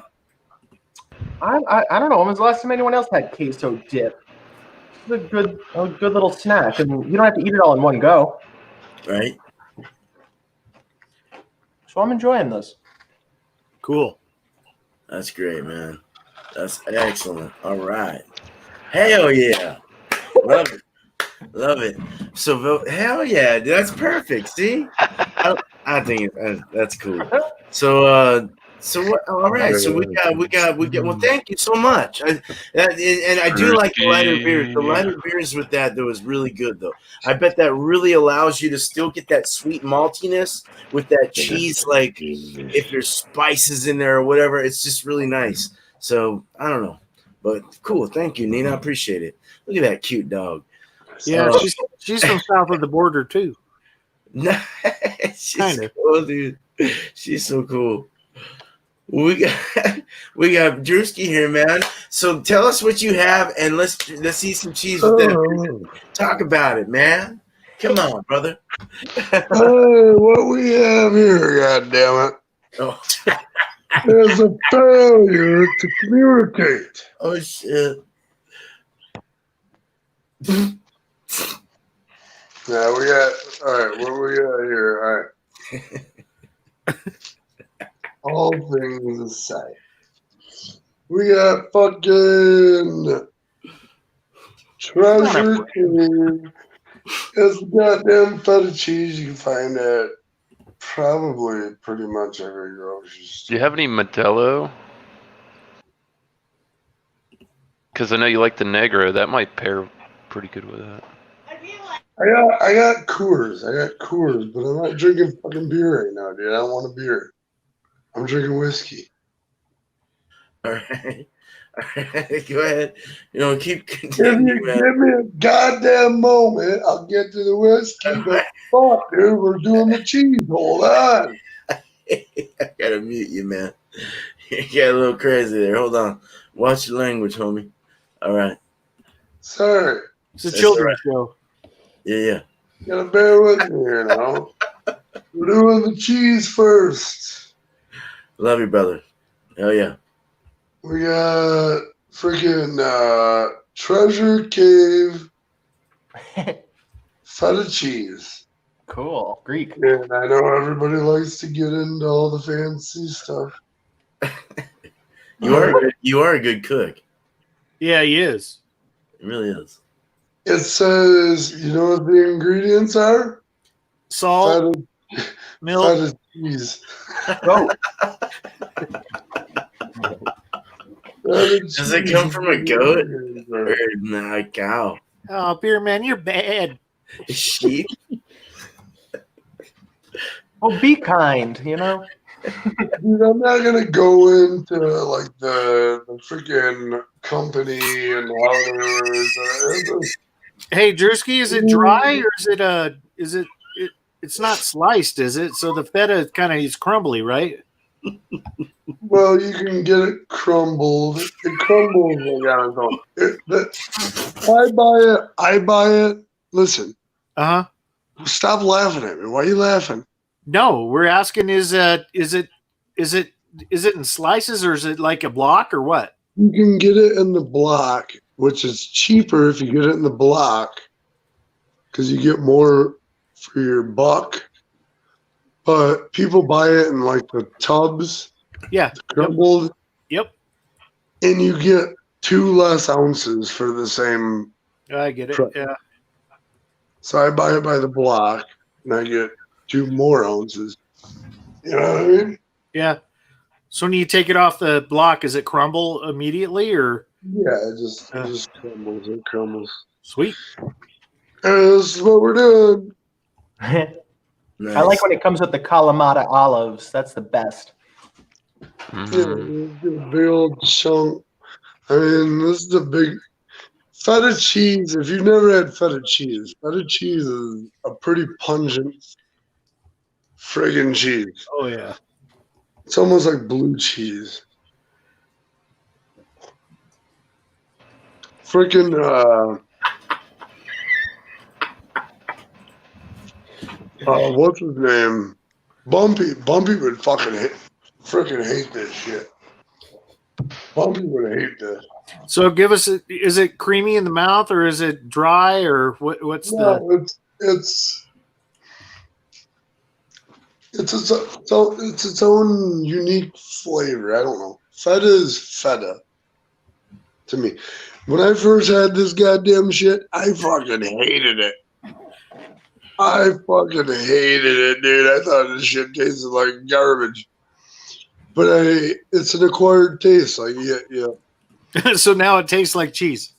But I don't know. When was the last time anyone else had queso dip? It's a good little snack, and you don't have to eat it all in one go. Right. So I'm enjoying this. Cool. That's great, man. That's excellent. All right. Hell yeah. Love it. Love it. So, hell yeah. That's perfect. See? I think that's cool. So what, all right. So we got. Well, thank you so much. And I do like the lighter beers. The lighter beers with that though is really good though. I bet that really allows you to still get that sweet maltiness with that cheese. Like if there's spices in there or whatever, it's just really nice. So I don't know, but cool. Thank you, Nina. I appreciate it. Look at that cute dog. Yeah, she's from south of the border too. She's cool, dude. She's so cool. We got Drewski here, man. So tell us what you have, and let's eat some cheese with that. Talk about it, man. Come on, brother. What we have here, goddammit, Oh. is a failure to communicate. Oh shit. Yeah, we got. All right, what we got here? All right. All things aside, we got fucking Treasure Cave. It's goddamn feta cheese. You can find at probably pretty much every grocery Do store. you have any Modelo? Because I know you like the Negro. That might pair pretty good with that. I got Coors. But I'm not drinking fucking beer right now, dude. I don't want a beer. I'm drinking whiskey. All right. All right. Go ahead. Keep If you continuing, man. give me a goddamn moment, I'll get to the whiskey. But fuck, dude, we're doing the cheese. Hold on. I gotta mute you, man. You got a little crazy there. Hold on. Watch your language, homie. All right. Sorry. It's a That's children's show. Yeah. You gotta bear with me here now. We're doing the cheese first. Love you, brother. Hell yeah. We got freaking Treasure Cave feta cheese. Cool. Greek. And I know everybody likes to get into all the fancy stuff. You are a good cook. Yeah, he is. It really is. It says, you know what the ingredients are? Salt, milk. Feta cheese. Oh, Does it come from a goat or a cow? Oh, beer man, you're bad. A sheep? well, be kind, you know? Dude, I'm not gonna go into like the freaking company and how Hey, Drewski, is it dry or is it it's not sliced, is it? So the feta kind of is crumbly, right? well, you can get it crumbled. It crumbles like on its own. I buy it. Listen, stop laughing at me. Why are you laughing? No, we're asking is it in slices or is it like a block or what? You can get it in the block, which is cheaper if you get it in the block because you get more for your buck. But people buy it in like the tubs. Yeah. Crumbled. Yep. And you get 2 less ounces for the same. I get it. price. Yeah. So I buy it by the block and I get 2 more ounces. You know what I mean? Yeah. So when you take it off the block, does it crumble immediately or? Yeah, it just crumbles. It crumbles. Sweet. And this is what we're doing. Nice. I like when it comes with the Kalamata olives. That's the best. Mm-hmm. Yeah, big old chunk. I mean, this is the big feta cheese. If you've never had feta cheese is a pretty pungent friggin' cheese. Oh yeah. It's almost like blue cheese. Freaking what's his name? Bumpy would freaking hate this shit. Bumpy would hate this. So give us is it creamy in the mouth or is it dry or what's It's its own unique flavor. I don't know. Feta is feta to me. When I first had this goddamn shit, I fucking hated it. I fucking hated it, dude. I thought this shit tasted like garbage. But it's an acquired taste. Like, yeah. So now it tastes like cheese.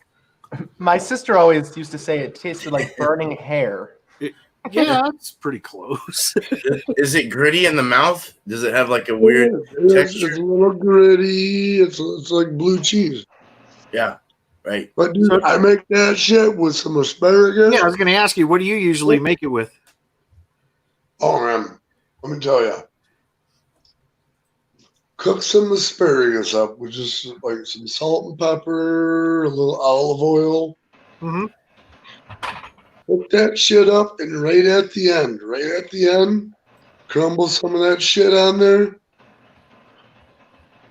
My sister always used to say it tasted like burning hair. Yeah, it's pretty close. Is it gritty in the mouth? Does it have like a weird texture? It's a little gritty. It's like blue cheese. Yeah, right. But dude, I make that shit with some asparagus. Yeah, I was going to ask you, what do you usually make it with? Oh man, let me tell you. Cook some asparagus up with just like some salt and pepper, a little olive oil. Mm-hmm. Put that shit up, and right at the end, crumble some of that shit on there.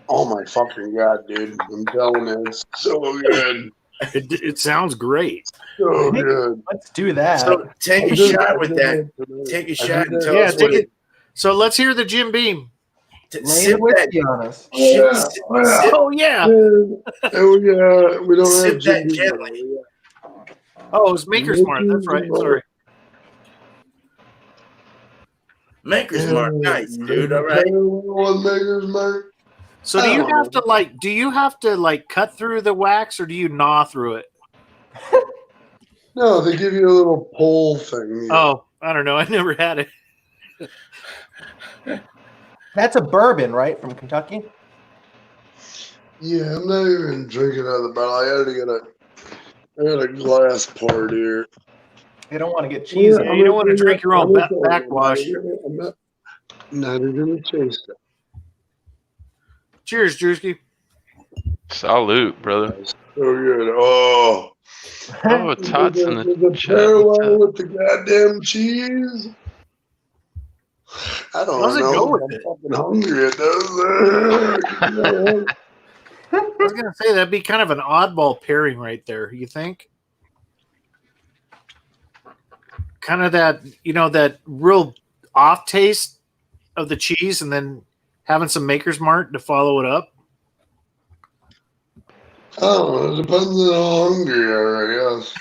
Oh my fucking god, dude! I'm telling you, it's so good. It sounds great. So good. Let's do that. So take a shot with that. Take a shot and tell us what it. So let's hear the Jim Beam. Lay Sip the whiskey that. on us. Oh yeah. We don't Sip have that Jim Beam. gently. Oh, it was Maker's Mark. That's right. Sorry. Maker's Mark, nice, dude. All right. Maker's Mark. So do you have to like cut through the wax, or do you gnaw through it? No, they give you a little pole thing. Oh, I don't know. I never had it. That's a bourbon, right, from Kentucky? Yeah, I'm not even drinking out of the bottle. I got a glass poured here. You don't want to get cheesy. You don't want to drink your own backwash. I'm not even going to chase it. Cheers, Drewski. Salute, brother. So good. Oh. Oh, Todd's in the the chat. parallel with the goddamn cheese. I don't How's it know. go with I'm it? fucking hungry. It does. I was gonna say that'd be kind of an oddball pairing right there. You think? Kind of that, that real off taste of the cheese, and then having some Maker's Mark to follow it up. Oh, it depends on how hungry you are, I guess.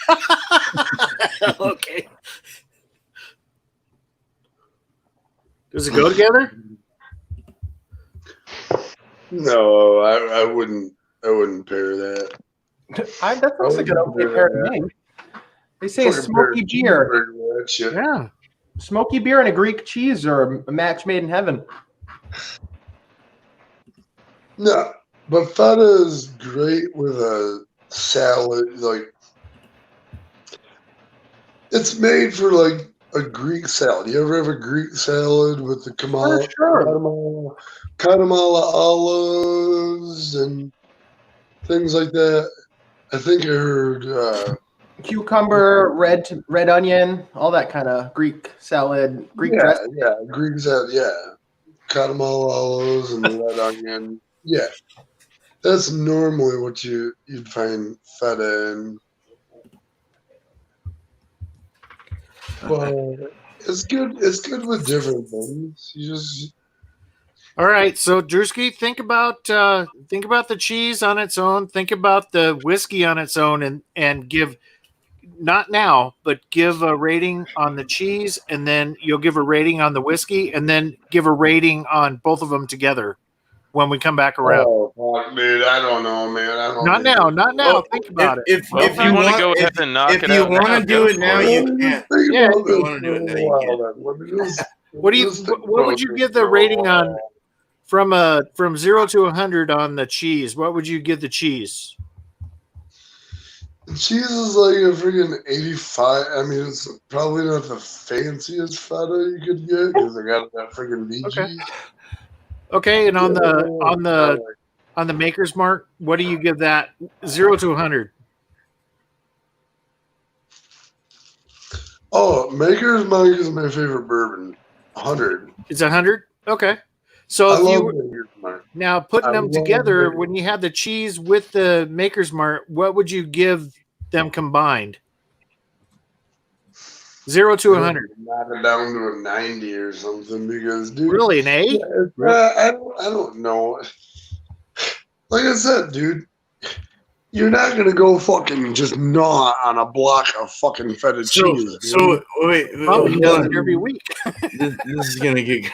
Okay. Does it go together? No, I wouldn't pair that. That looks like an okay pair to me. They say a smoky beer. Yeah. Smoky beer and a Greek cheese are a match made in heaven. No, but feta is great with a salad. Like, it's made for like a Greek salad. You ever have a Greek salad with the Katamala olives and things like that? I think I heard cucumber, red onion, all that kind of Greek salad, Greek dressing. Yeah, Greek salad, yeah. Katamala olives and the red onion. Yeah. That's normally what you'd find feta in. But it's good. It's good with different things. All right, so Drewski, think about the cheese on its own. Think about the whiskey on its own, and give, not now, but give a rating on the cheese, and then you'll give a rating on the whiskey, and then give a rating on both of them together when we come back around. Oh, fuck, dude, I don't know, man. Not now. Think about it. If you want to go ahead and knock it out, if you want to do it now, you can. Yeah, if you want to do it now, you can. What would you give the rating on from 0 to 100 on the cheese? What would you give the cheese? Cheese is like a freaking 85. I mean, it's probably not the fanciest feta you could get because they got that freaking BG. Okay, and on the Maker's Mark, what do you give that? 0 to 100. Oh, Maker's Mark is my favorite bourbon. 100. It's 100. Okay. So I if love you Maker's Mark. now putting them together, when you have the cheese with the Maker's Mark, what would you give them combined? 0 to 100. Knock it down to a 90 or something because, dude. Really, an A? I don't know. Like I said, dude, you're not gonna go fucking just gnaw on a block of fucking feta cheese. So wait, Bumpy does it every week. this is gonna get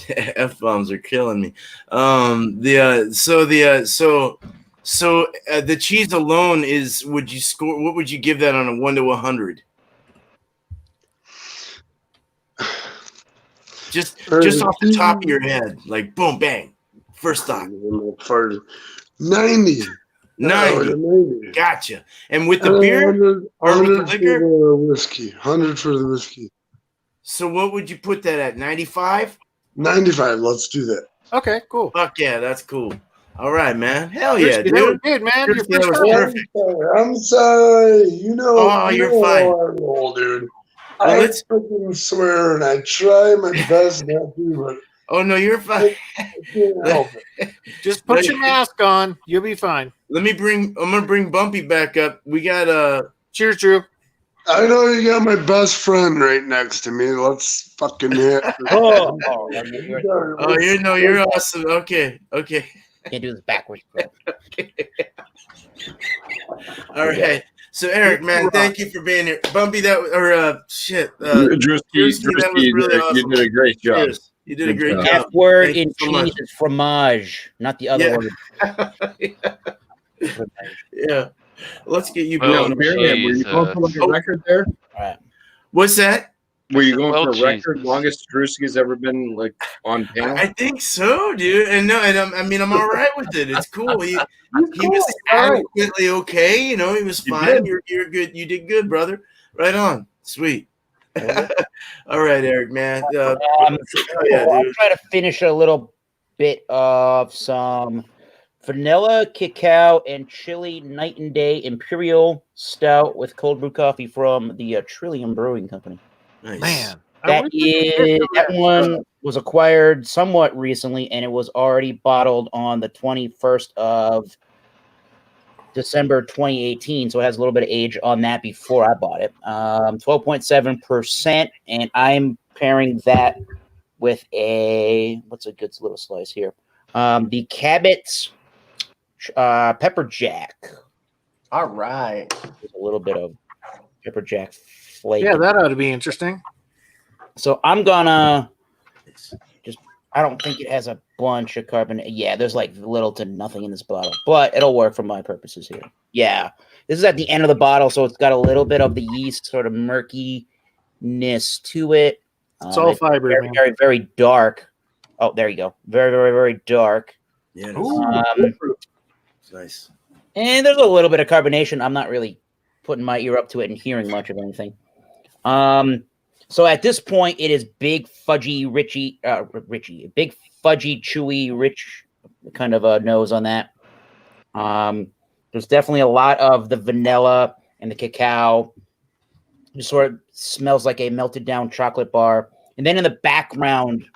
F-bombs are killing me. The cheese alone is. Would you score? What would you give that on a 1 to 100? Just off the top of your head, like boom, bang, first thought. 90. 90. Gotcha. And with the beer 100, or with the liquor? For the whiskey. 100 for the whiskey. So what would you put that at? 95? 95. Let's do that. Okay, cool. Fuck yeah, that's cool. All right, man. Hell yeah, dude. That was good, man. Your That was first time. perfect. I'm sorry. You know. Oh, you're fine. How I roll, dude. Well, I freaking swear, and I try my best not to, but. Oh no, you're fine. Just put your mask on. You'll be fine. I'm gonna bring Bumpy back up. We got cheers, Drew. I know you got my best friend right next to me. Let's fucking hit. You're awesome. Okay. Can't do this backwards, bro. All right. So Eric, man, thank you for being here. Bumpy, that Drewski, that was really awesome. you did a great job. Cheers. You did a great Good job. F word Thank you in so cheese much. is fromage, not the other word. Yeah. Let's get you Well, going. Were you going for like a record there? All right. What's that? Were you going Well, for a record? Jesus. Longest Drewski's ever been like on panel? I think so, dude. And I'm all right with it. It's cool. He was All right. adequately okay. You know, he was You fine. did. You're good. You did good, brother. Right on. Sweet. All right, Eric, man. Yeah, I'll dude. try to finish a little bit of some vanilla, cacao, and chili night and day imperial stout with cold brew coffee from the Trillium Brewing Company. Nice. Man, That one was acquired somewhat recently, and it was already bottled on the 21st of December 2018, so it has a little bit of age on that before I bought it. 12.7%, and I'm pairing that with what's a good little slice here? The Cabot's Pepper Jack. All right. There's a little bit of Pepper Jack flavor. Yeah, that ought to be interesting. So I'm gonna I don't think it has a bunch of carbon. Yeah, there's like little to nothing in this bottle, but it'll work for my purposes here. Yeah, this is at the end of the bottle, so it's got a little bit of the yeast sort of murkiness to it. It's all fiber, very, man. very, very dark. Oh, there you go. Very, very, very dark. Yeah, it's nice. And there's a little bit of carbonation. I'm not really putting my ear up to it and hearing much of anything. So at this point, it is big, fudgy, big, fudgy, chewy, rich kind of a nose on that. There's definitely a lot of the vanilla and the cacao. It sort of smells like a melted down chocolate bar. And then in the background,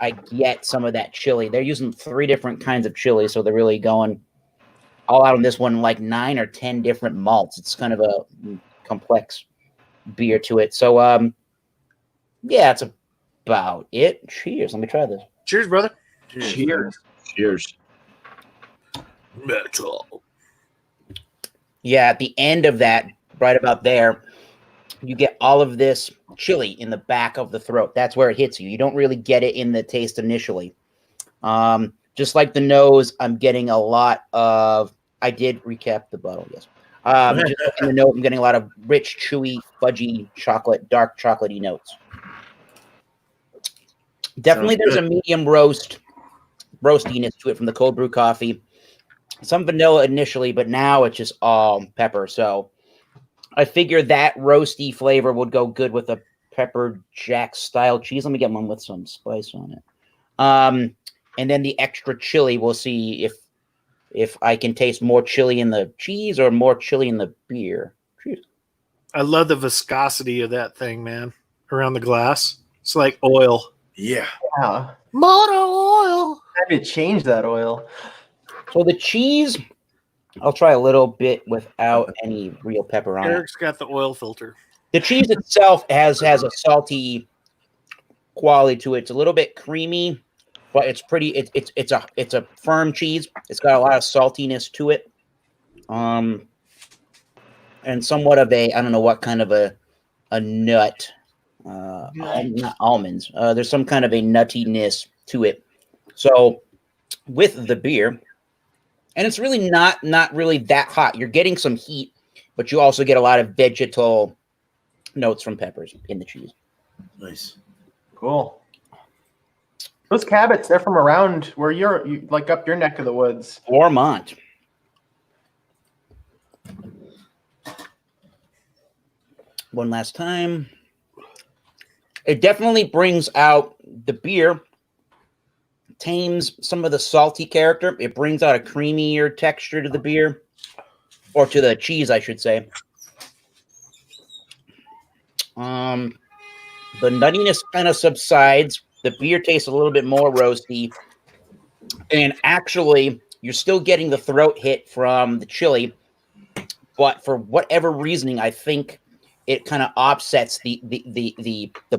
I get some of that chili. They're using 3 different kinds of chili, so they're really going all out on this one, like 9 or 10 different malts. It's kind of a complex beer to it. So, yeah, that's about it. Cheers. Let me try this. Cheers, brother. Cheers. Cheers. Metal. Yeah, at the end of that, right about there, you get all of this chili in the back of the throat. That's where it hits you. You don't really get it in the taste initially. Just like the nose, I'm getting a lot of. I did recap the bottle, yes. Just like in the nose, I'm getting a lot of rich, chewy, fudgy chocolate, dark chocolatey notes. Definitely, there's a medium roastiness to it from the cold brew coffee. Some vanilla initially, but now it's just all pepper. So I figured that roasty flavor would go good with a pepper jack style cheese. Let me get one with some spice on it. And then the extra chili, we'll see if I can taste more chili in the cheese or more chili in the beer. Cheers. I love the viscosity of that thing, man, around the glass. It's like oil. Yeah. Yeah. Motor oil. I had to change that oil. So the cheese, I'll try a little bit without any real pepper on it. Eric's got the oil filter. The cheese itself has a salty quality to it. It's a little bit creamy, but it's pretty. It's a firm cheese. It's got a lot of saltiness to it, and somewhat of I don't know what kind of a nut. Not almonds. There's some kind of a nuttiness to it. So with the beer, and it's really not really that hot. You're getting some heat, but you also get a lot of vegetal notes from peppers in the cheese. Nice. Cool. Those Cabots, they're from around where you're like up your neck of the woods. Vermont. One last time. It definitely brings out the beer, tames some of the salty character. It brings out a creamier texture to the beer, or to the cheese, I should say. The nuttiness kind of subsides. The beer tastes a little bit more roasty. And actually, you're still getting the throat hit from the chili. But for whatever reasoning, I think it kind of offsets the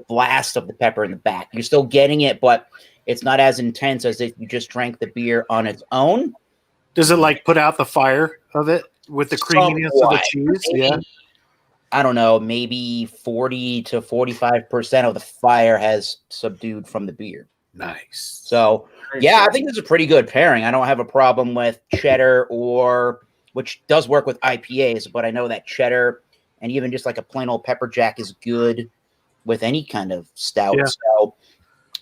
blast of the pepper in the back. You're still getting it, but it's not as intense as if you just drank the beer on its own. Does it like put out the fire of it? with the creaminess of the Somewhat. cheese. Maybe, Yeah. I don't know, maybe 40 to 45% of the fire has subdued from the beer. Nice. So, yeah, I think this is a pretty good pairing. I don't have a problem with cheddar which does work with IPAs, but I know that cheddar and even just like a plain old pepper jack is good with any kind of stout. Yeah. So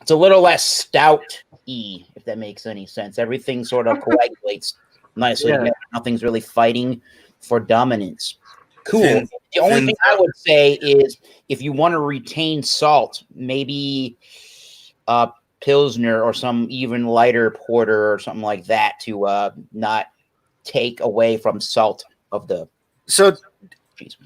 it's a little less stout-y, if that makes any sense. Everything sort of coagulates nicely. Yeah. Nothing's really fighting for dominance. Cool. Fin- The only Fin- thing I would say is if you want to retain salt, maybe Pilsner or some even lighter porter or something like that to not take away from salt of the So, cheese.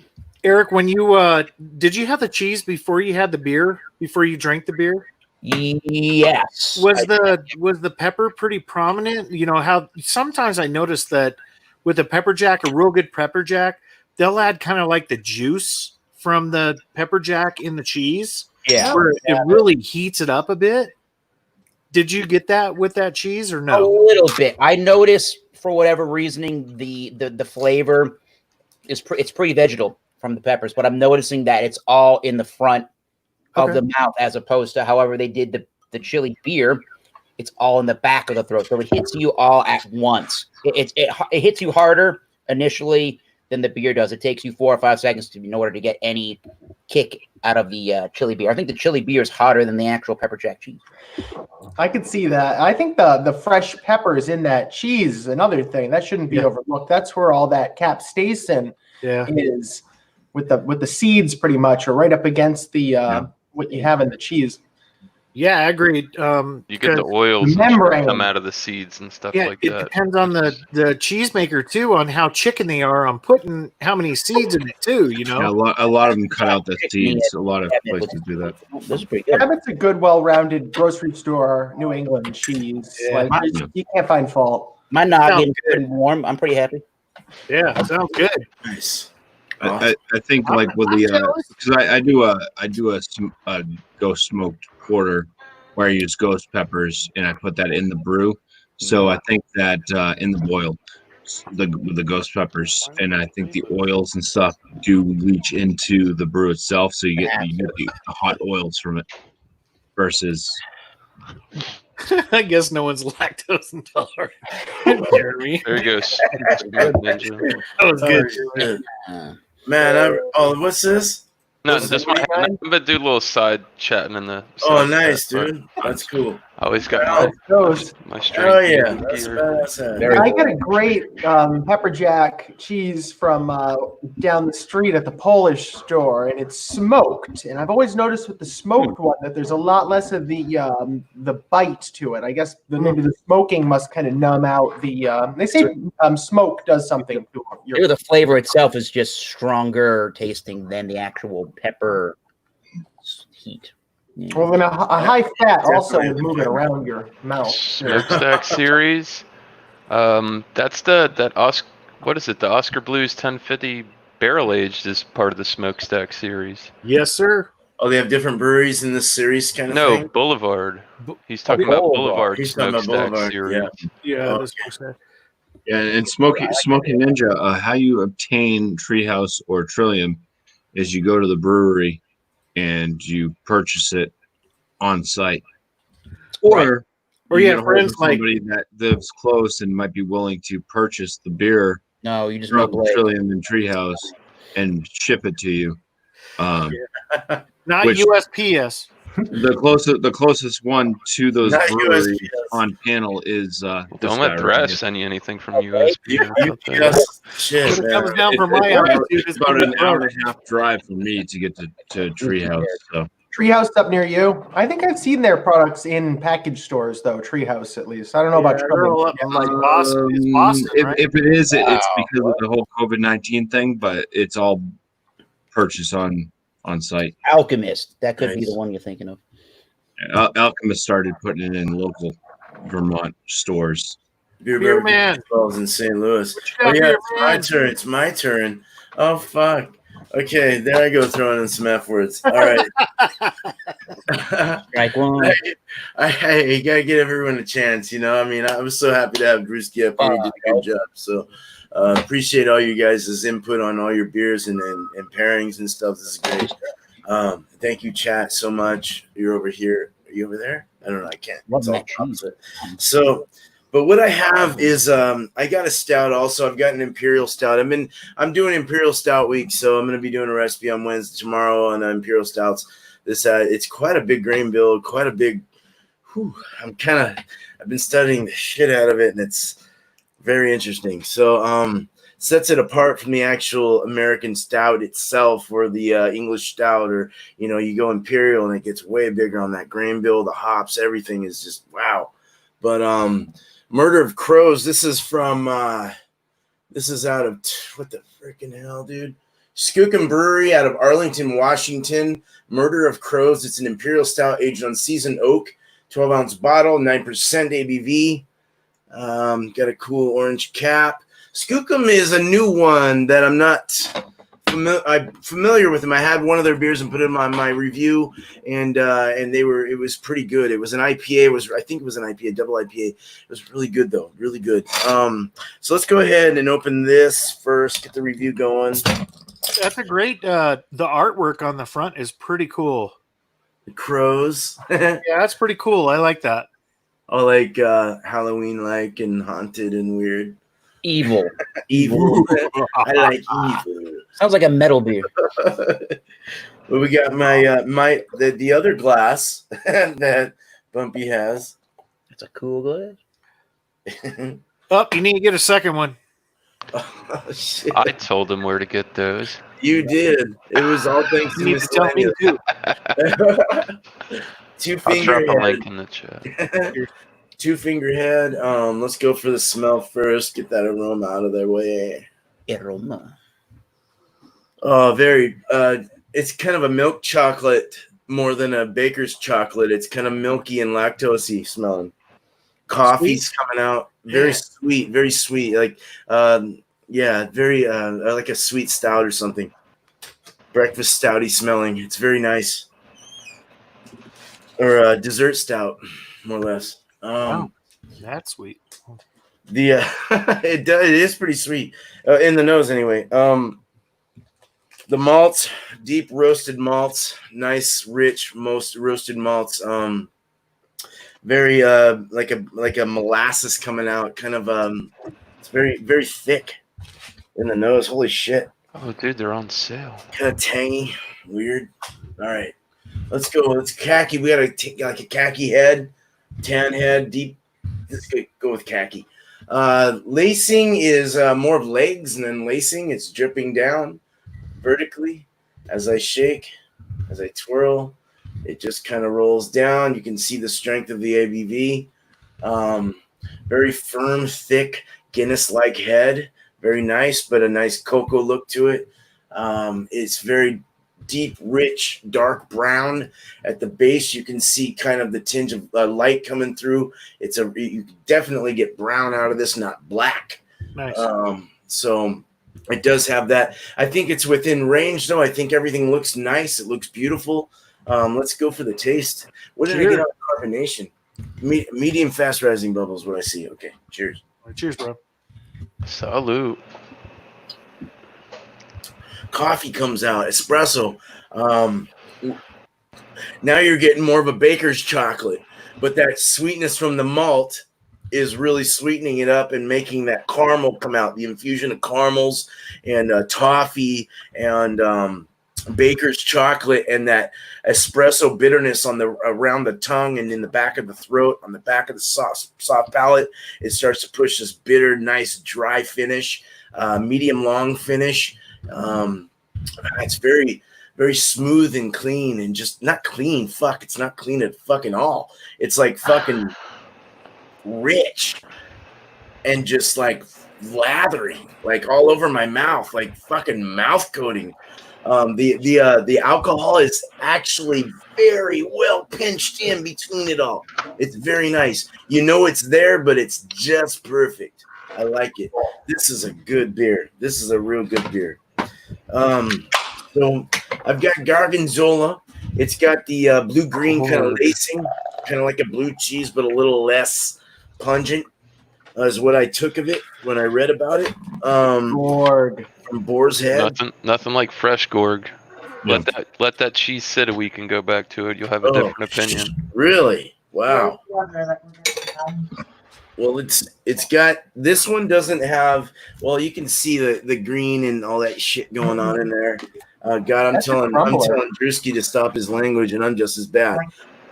Eric, when you did you have the cheese before you had the beer? Before you drank the beer? Yes. Was the pepper pretty prominent? You know how sometimes I notice that with a pepper jack, a real good pepper jack, they'll add kind of like the juice from the pepper jack in the cheese. Yeah. Where it really heats it up a bit. Did you get that with that cheese or A no? little bit. I notice for whatever reasoning the flavor is it's pretty vegetal from the peppers, but I'm noticing that it's all in the front of the mouth as opposed to however they did the chili beer. It's all in the back of the throat, so it hits you all at once. It hits you harder initially than the beer does. It takes you 4 or 5 seconds in order to get any kick out of the chili beer. I think the chili beer is hotter than the actual pepper jack cheese. I could see that. I think the fresh peppers in that cheese is another thing that shouldn't be overlooked. That's where all that capsaicin is with the seeds, pretty much, or right up against the what you have in the cheese. Yeah, I agreed. You get the oils that come out of the seeds and stuff like it that. depends on the cheesemaker too, on how chicken they are on putting how many seeds in it too. You know, Yeah, a lot of them cut out the seeds. A lot of places do that. This is pretty good. Abbott's a good, well-rounded grocery store New England cheese. Yeah. You can't find fault. My noggin pretty warm. I'm pretty happy. Yeah, sounds good. Nice. I think like with the because I do a ghost smoked porter where I use ghost peppers and I put that in the brew. So I think that in the boil with the ghost peppers, and I think the oils and stuff do leach into the brew itself, so you get the hot oils from it versus. I guess no one's lactose intolerant. Jeremy. There you go. Ninja. That was good. Man, what's this? No, just but do a little side chatting in the. Oh, nice, dude. That's cool. I always got my strength. Oh yeah, that's badass. I got a great pepper jack cheese from down the street at the Polish store, and it's smoked. And I've always noticed with the smoked one that there's a lot less of the bite to it. I guess maybe the smoking must kind of numb out the. They say smoke does something to Maybe the flavor itself is just stronger tasting than the actual pepper heat. Yeah. Well, then a high fat also would move it around your mouth. Smokestack series. That's that Oscar. What is it? The Oscar Blues 1050 barrel aged is part of the Smokestack series. Yes, sir. Oh, they have different breweries in this series, kind of thing. No, Boulevard. He's talking about Boulevard He's talking about Smokestack Boulevard, series. Yeah. Yeah, and Smoking Ninja, how you obtain Treehouse or Trillium is you go to the brewery and you purchase it on site, or you get have a hold friends of somebody that lives close and might be willing to purchase the beer. No, you just from make Trillium and Treehouse and ship it to you. Not which- USPS. The closest one to those Not breweries USPS. on panel is Don't this let guy right Thrash here. send you anything from USP. UPS. Shit, When it comes man. down from my altitude, It's about an hour and a half drive for me to get to Treehouse. So Treehouse up near you. I think I've seen their products in package stores, though. Treehouse, at least. I don't know about they're all Trillium. up in, like Boston. It's Boston, right? if it is, it's because of the whole COVID-19 thing, but it's all purchased on site. Alchemist. That could be Nice. the one you're thinking of. Alchemist started putting it in local Vermont stores. Beer man. Falls in St. Louis. got, Oh yeah, beer it's my man? turn. It's my turn. Oh fuck. Okay, there I go throwing in some F words. All right. Strike one. I gotta give everyone a chance, you know. I mean, I was so happy to have Brewski up here. He did a good job. So, Appreciate all you guys' input on all your beers and pairings and stuff. This is great. Thank you, chat, so much. You're over here. Are you over there? I don't know. I can't. It's all opposite. So, but what I have is I got a stout also. I've got an Imperial Stout. I'm doing Imperial Stout week, so I'm going to be doing a recipe on Wednesday tomorrow on Imperial Stouts. This it's quite a big grain bill, quite a big. I've been studying the shit out of it, and it's very interesting. So sets it apart from the actual American stout itself, or the English stout, or you go Imperial and it gets way bigger on that grain bill. The hops, everything is just wow. But Murder of Crows. This is from this is out of what the freaking hell, dude? Skookum Brewery out of Arlington, Washington. Murder of Crows. It's an Imperial stout aged on seasoned oak, 12-ounce bottle, 9% ABV. Got a cool orange cap. Skookum is a new one that I'm not familiar with them. I had one of their beers and put them on my review, and it was pretty good. It was an IPA. I think it was an IPA, double IPA. It was really good though, really good. So let's go ahead and open this first. Get the review going. That's a great. The artwork on the front is pretty cool. The crows. Yeah, that's pretty cool. I like that. Oh, like Halloween-like and haunted and weird. Evil. Evil. I like evil. Sounds like a metal beer. Well, we got the other glass that Bumpy has. That's a cool glass. Oh, you need to get a second one. Oh, shit. I told him where to get those. You did. It was all thanks to You need to tell me Miscellaneous. I'll Two-finger drop a head. link in the chat. Two-finger head. Let's go for the smell first. Get that aroma out of their way. Aroma. Oh, very. It's kind of a milk chocolate more than a baker's chocolate. It's kind of milky and lactosey smelling. Coffee's coming out. Very sweet. Very sweet. Like, very like a sweet stout or something. Breakfast stouty smelling. It's very nice. Or a dessert stout, more or less. Wow, that's sweet. The it is pretty sweet in the nose anyway. The malts, deep roasted malts, nice rich most roasted malts. Very like a molasses coming out, kind of it's very very thick in the nose. Holy shit! Oh, dude, they're on sale. Kind of tangy, weird. All right, let's go. Let's khaki. We got like a khaki head, tan head, deep. Let's go with khaki. Lacing is more of legs and then lacing. It's dripping down vertically as I shake, as I twirl. It just kind of rolls down. You can see the strength of the ABV. Very firm, thick, Guinness-like head. Very nice, but a nice cocoa look to it. It's very deep, rich, dark brown. At the base, you can see kind of the tinge of light coming through. You can definitely get brown out of this, not black. Nice. So it does have that. I think it's within range, though. I think everything looks nice. It looks beautiful. Let's go for the taste. What did I get on carbonation? Medium fast rising bubbles, what I see. Okay, cheers. Cheers, bro. Salute. Coffee comes out, espresso. Now you're getting more of a baker's chocolate, but that sweetness from the malt is really sweetening it up and making that caramel come out. The infusion of caramels and toffee and baker's chocolate and that espresso bitterness around the tongue and in the back of the throat, on the back of the soft palate. It starts to push this bitter, nice, dry finish, medium long finish. It's very, very smooth and clean, and just not clean. Fuck, it's not clean at fucking all. It's like fucking rich and just like lathering, like all over my mouth, like fucking mouth coating. The alcohol is actually very well pinched in between it all. It's very nice. You know it's there, but it's just perfect. I like it. This is a good beer. This is a real good beer. So I've got Gorgonzola. It's got the blue-green kind of lacing, kind of like a blue cheese, but a little less pungent. is what I took of it when I read about it. Gorg. From Boar's Head. Nothing like fresh Gorg. Yeah. Let that cheese sit a week and go back to it. You'll have a different opinion. Really? Wow. Well, it's got, this one doesn't have, well, you can see the green and all that shit going on in there. God, I'm telling Drewski to stop his language, and I'm just as bad.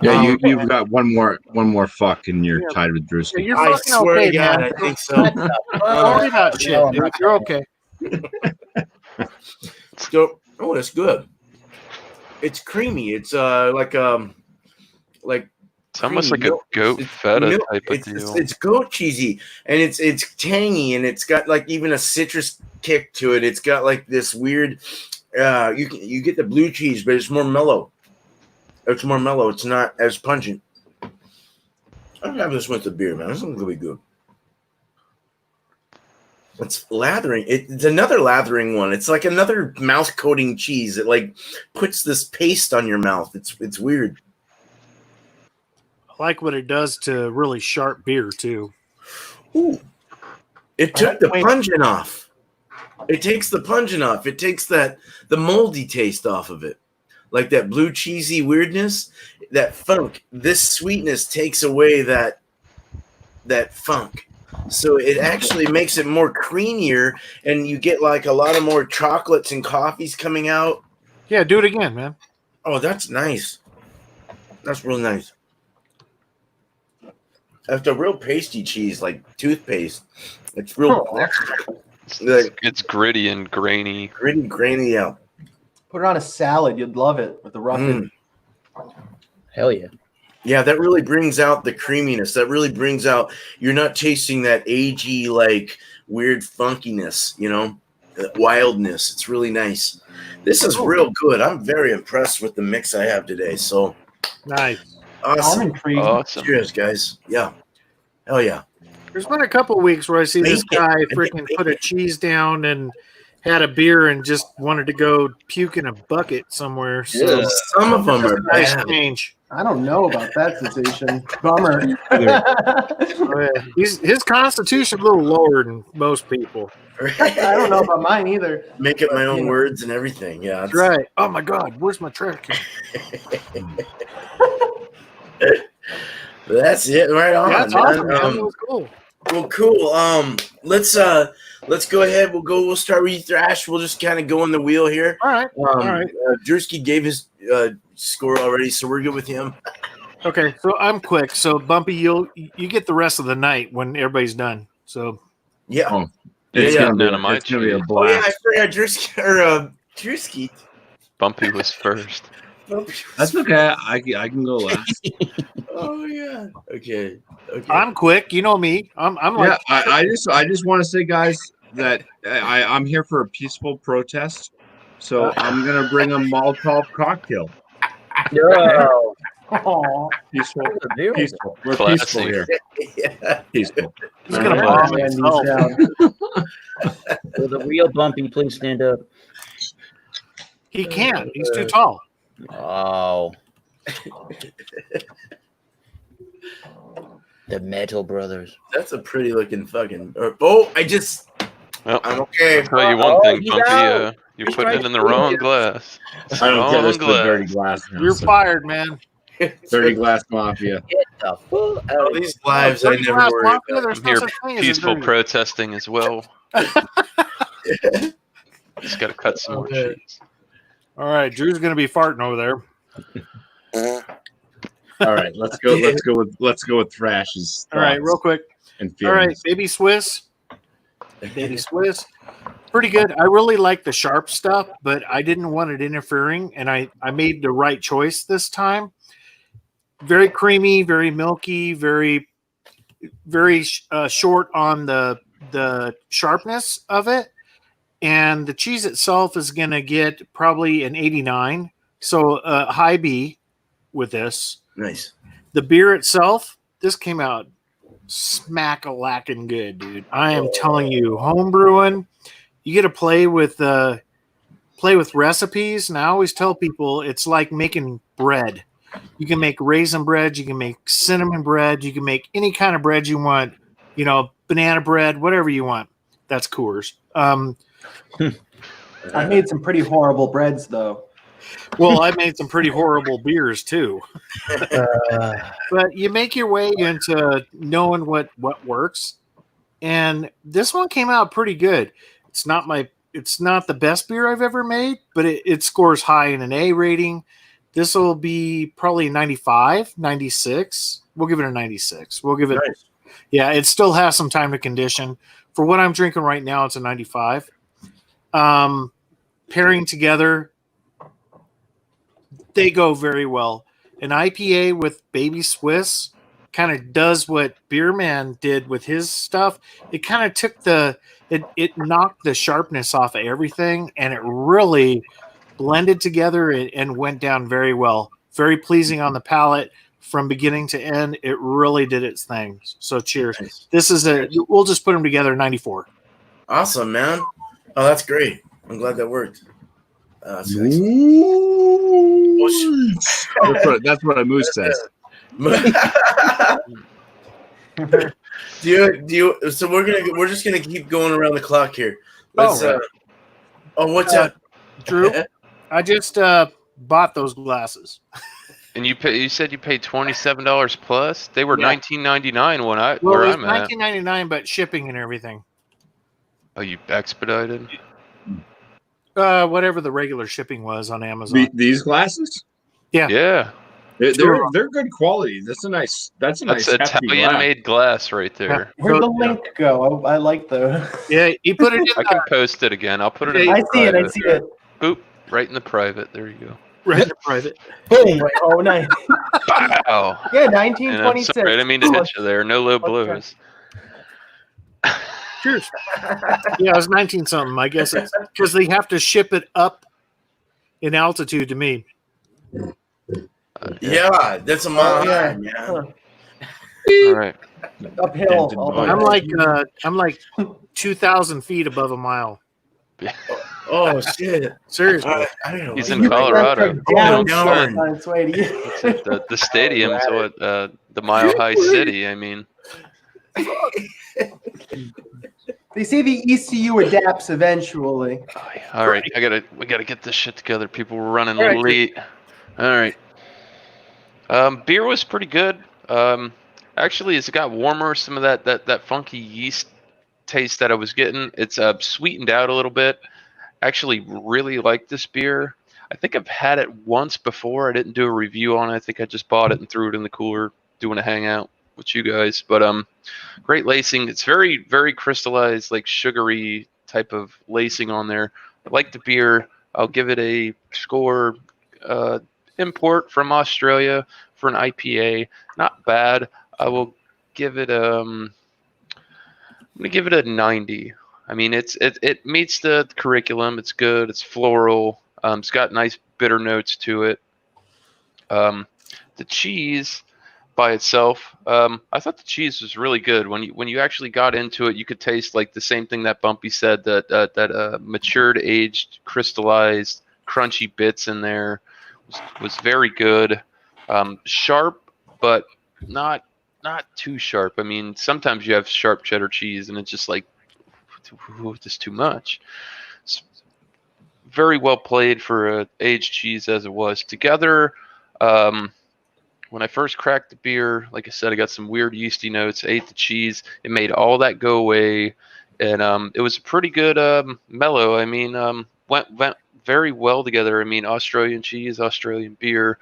Yeah, you've got one more fuck, and you're tied with Drewski. You're I fucking swear okay, to God, man. I think so. Don't worry about shit, dude. You're okay. So, oh, that's good. It's creamy. It's like It's almost like creamy a goat feta type of deal. It's goat cheesy, and it's tangy, and it's got like even a citrus kick to it. It's got like this weird. You get the blue cheese, but it's more mellow. It's more mellow. It's not as pungent. I'm having this with the beer, man. This one's gonna be good. It's lathering. It's another lathering one. It's like another mouth coating cheese. It like puts this paste on your mouth. It's weird. I like what it does to really sharp beer too. Ooh. It took the pungent off. It takes the pungent off. It takes the moldy taste off of it. Like that blue cheesy weirdness, that funk. This sweetness takes away that funk. So it actually makes it more creamier, and you get like a lot of more chocolates and coffees coming out. Yeah, do it again, man. Oh, that's nice. That's real nice. That's a real pasty cheese, like toothpaste. It's real. It's gritty and grainy. Grainy, yeah. Put it on a salad. You'd love it with the rough. Hell yeah. Yeah, that really brings out the creaminess. That really brings out, you're not tasting that agey, like weird funkiness, wildness. It's really nice. This is real good. I'm very impressed with the mix I have today. So nice. Awesome. I'm intrigued. Awesome. Cheers, guys. Yeah. Hell yeah. There's been a couple of weeks where I see this guy freaking put a cheese down and had a beer and just wanted to go puke in a bucket somewhere. So some of them are nice bad. change. I don't know about that sensation. Bummer. His constitution a little lower than most people. I don't know about mine either. Make up my own words and everything. Yeah, That's right. Oh my God, where's my track? That's it. Right on. That's awesome, man. That was cool. Well, cool. Let's go ahead. We'll start with you, Thrash. We'll just kind of go on the wheel here. All right. All right. Drewski gave his score already, so we're good with him. Okay, so I'm quick. So Bumpy, you get the rest of the night when everybody's done. So yeah, it's gonna be a blast. Oh yeah, I forgot Drewski. Bumpy was first. That's okay. I can go last. Oh yeah. Okay. I'm quick. You know me. I'm like. Yeah. I just want to say, guys, that I'm here for a peaceful protest. So I'm gonna bring a Molotov cocktail. Yo. Peaceful. We're Peaceful here. Yeah. Peaceful. He's gonna bomb himself. Will the real Bumpy please stand up? He can't. He's too tall. Oh. The Metal Brothers. That's a pretty looking fucking. I'm okay. I'll tell you one thing, he's Bumpy. out. You're putting it in the wrong glass. I don't care. This is the dirty glass. Now, You're fired, man. Dirty glass mafia. Get the full out All of these lives I never worry about. I'm here peaceful protesting as well. Just got to cut some more cheese. All right, Drew's gonna be farting over there. All right, let's go with Thrash's. All right, real quick. And All right, Baby Swiss. Baby Swiss. Pretty good. I really like the sharp stuff, but I didn't want it interfering, and I made the right choice this time. Very creamy, very milky, very short on the sharpness of it. And the cheese itself is going to get probably an 89. So high B with this. Nice. The beer itself, this came out smack-a-lackin' good, dude. I am telling you, home brewing, you get to play with recipes. And I always tell people it's like making bread. You can make raisin bread. You can make cinnamon bread. You can make any kind of bread you want. banana bread, whatever you want. That's Coors. I made some pretty horrible breads though. Well, I made some pretty horrible beers too. But you make your way into knowing what works. And this one came out pretty good. It's not the best beer I've ever made, but it scores high in an A rating. This will be probably 95, 96. We'll give it a 96. We'll give it, Nice. yeah, it still has some time to condition. For what I'm drinking right now, it's a 95. Pairing together, they go very well. An IPA with Baby Swiss kind of does what Beerman did with his stuff. It kind of took it knocked the sharpness off of everything, and it really blended together and went down very well. Very pleasing on the palate from beginning to end. It really did its thing. So cheers. Nice. This is we'll just put them together 94. Awesome, man. Oh, that's great. I'm glad that worked. That's That's what a moose says. do you? So we're just gonna keep going around the clock here. Let's. Right. What's up, Drew? I just bought those glasses. And you said you paid $27 plus. They were $19.99 when Well, where it was I'm at. $19.99, but shipping and everything. Oh, you expedited? Whatever the regular shipping was on Amazon. These glasses? Yeah. They're good quality. That's a nice That's hefty glass. Italian-made glass right there. Where'd the link go? I like those. Yeah, you put it in I can post it again. I'll put it in I the see it. I private. see it. Boop. Right in the private. There you go. right in the private. Boom. Right. Oh, nice. Wow. Yeah, And I'm 1926. sorry, I didn't mean to hit you there. No low blows. Cheers. Yeah, it was 19 something. I guess it's because they have to ship it up in altitude to me. Yeah, that's a mile yeah. high, man. All right. Uphill. Dented all the by- way. I'm like 2,000 feet above a mile. Oh shit! Seriously. I don't know. He's what in you- Colorado. Down, Down. on its way to you. It's at the stadium's what the Mile High City. I mean, They say the ECU adapts eventually. all right. We gotta get this shit together. People were running All right. late. All right. Beer was pretty good. Actually, as it got warmer, some of that funky yeast taste that I was getting, it's sweetened out a little bit. Actually, really like this beer. I think I've had it once before. I didn't do a review on it. I think I just bought it and threw it in the cooler, doing a hangout with you guys. But great lacing. It's very, very crystallized, like sugary type of lacing on there. I like the beer. I'll give it a score. Import from Australia for an IPA. Not bad. I will give it I'm gonna give it a 90. I mean, it meets the curriculum. It's good. It's floral. It's got nice bitter notes to it. The cheese by itself, I thought the cheese was really good. When you actually got into it, you could taste like the same thing that Bumpy said, that matured, aged, crystallized, crunchy bits in there was very good. Sharp, but not too sharp. I mean, sometimes you have sharp cheddar cheese and it's just like, this is too much. It's very well played for a aged cheese as it was. Together, when I first cracked the beer, like I said, I got some weird yeasty notes. Ate the cheese, it made all that go away, and it was a pretty good mellow. I mean, went very well together. I mean, Australian cheese, Australian beer.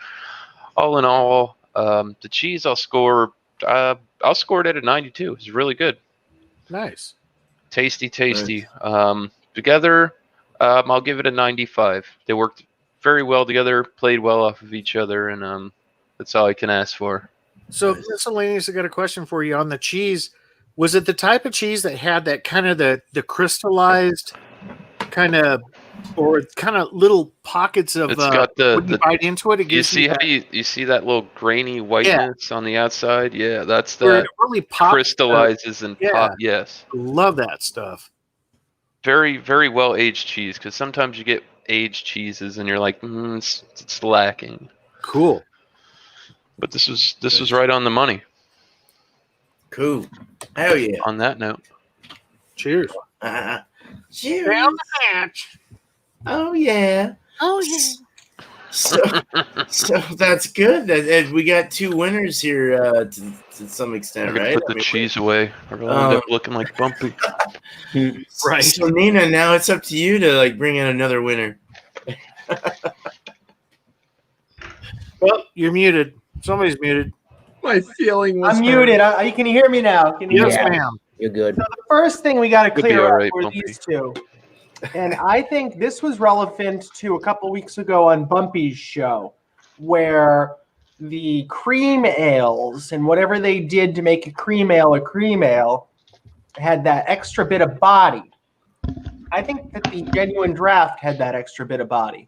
All in all, the cheese I'll score it at a 92. It's really good. Nice. Tasty. Together, I'll give it a 95. They worked very well together, played well off of each other, and that's all I can ask for. So, Miscellaneous, I got a question for you on the cheese. Was it the type of cheese that had that kind of the crystallized kind of, or kind of little pockets of? It's got when you bite into it, it you gives see how that, you see that little grainy whiteness on the outside? Yeah, that's where that it really pops, crystallizes and pop. Yes, love that stuff. very, very well aged cheese, because sometimes you get aged cheeses and you're like, it's lacking. Cool. But this was right on the money. Cool. Hell yeah. On that note, Cheers. Cheers. Down the hatch. Oh yeah. Oh yeah. So that's good. And we got 2 winners here to some I extent, could right? put the cheese away, or it'll end up looking like Bumpy. Right. So Nina, now it's up to you to like bring in another winner. Well, you're muted. Somebody's muted. My feeling was I'm hurt. muted. Can you hear me now? Can you Yes, hear me? ma'am. You're good. So the first thing we got to Could be clear all up right, were Bumpy. these two. And I think this was relevant to a couple weeks ago on Bumpy's show, where the cream ales and whatever they did to make a cream ale had that extra bit of body. I think that the genuine draft had that extra bit of body.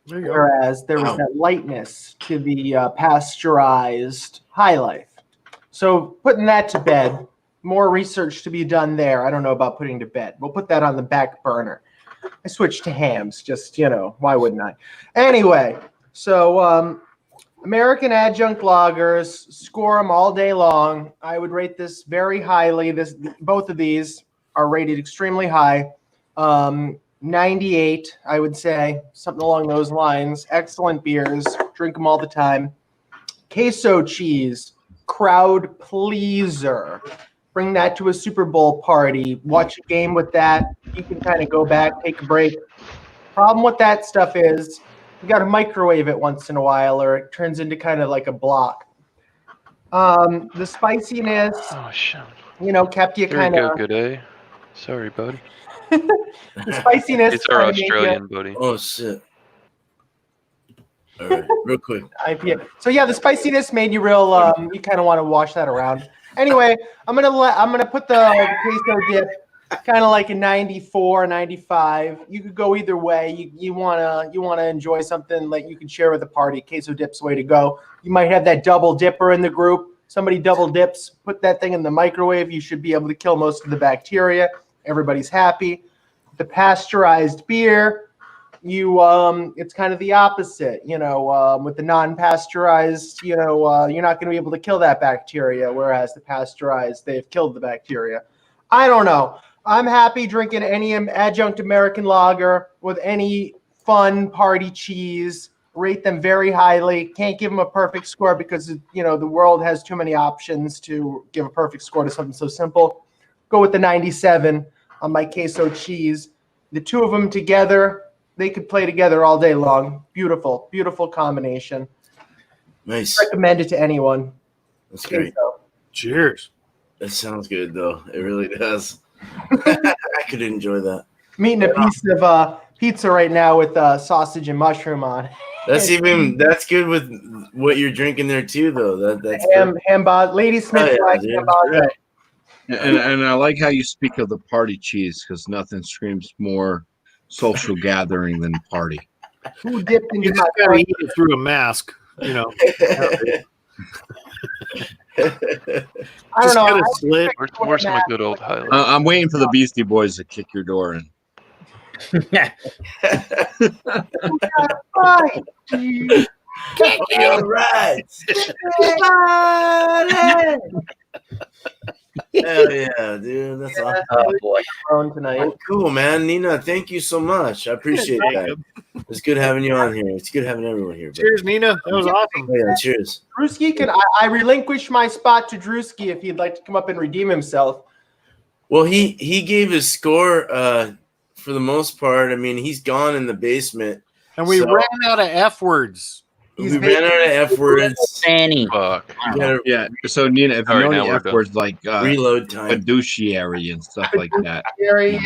There you go. Whereas there was that lightness to the pasteurized High Life. So putting that to bed, more research to be done there. I don't know about putting to bed. We'll put that on the back burner. I switched to hams, just, why wouldn't I? Anyway, so American adjunct lagers, score them all day long. I would rate this very highly. Both of these are rated extremely high. 98, I would say, something along those lines. Excellent beers. Drink them all the time. Queso cheese, crowd pleaser. Bring that to a Super Bowl party. Watch a game with that. You can kind of go back, take a break. Problem with that stuff is you got to microwave it once in a while or it turns into kind of like a block. The spiciness, Oh, shit. kept you There you kind go, of... good A. Sorry, buddy. The spiciness... It's our kinda made you- Australian buddy. Oh shit. All right, real quick. IPA. So yeah, the spiciness made you real. You kind of want to wash that around. Anyway, I'm gonna put the queso dip kind of like a 94, 95. You could go either way. You wanna enjoy something like you can share with a party. Queso dip's the way to go. You might have that double dipper in the group. Somebody double dips. Put that thing in the microwave. You should be able to kill most of the bacteria. Everybody's happy. The pasteurized beer. It's kind of the opposite, with the non-pasteurized, you're not going to be able to kill that bacteria, whereas the pasteurized, they've killed the bacteria. I don't know. I'm happy drinking any adjunct American lager with any fun party cheese. Rate them very highly. Can't give them a perfect score because, the world has too many options to give a perfect score to something so simple. Go with the 97 on my queso cheese. The two of them together, they could play together all day long. Beautiful, beautiful combination. Nice. Recommend it to anyone. That's great. Queso. Cheers. That sounds good though. It really does. I could enjoy that. I'm eating a piece of pizza right now with sausage and mushroom on. That's good with what you're drinking there too, though. That's Ham Lady Smith. Oh, yeah, Black dude. Ham Boswell. And I like how you speak of the party cheese because nothing screams more social gathering than party. Who dipped You into just my gotta party? eat it through a mask. I don't Just know. get a slit. Where's my good old highlight? I'm waiting for the Beastie Boys to kick your door in. Right. All right. Hell yeah, dude. That's awesome. Oh boy. Grown tonight. Oh, cool, man. Nina, thank you so much. I appreciate that. It's good having you on here. It's good having everyone here. Bro. Cheers, Nina. That was awesome. Oh, yeah, cheers. Drewski, I relinquish my spot to Drewski if he'd like to come up and redeem himself. Well, he gave his score for the most part. I mean, he's gone in the basement. And we So- ran out of F words. We ran out of F words. Fanny. Fuck. We gotta Yeah. So Nina, if you All right, know now any we're F done. words like reload time. fiduciary and stuff like that. Very,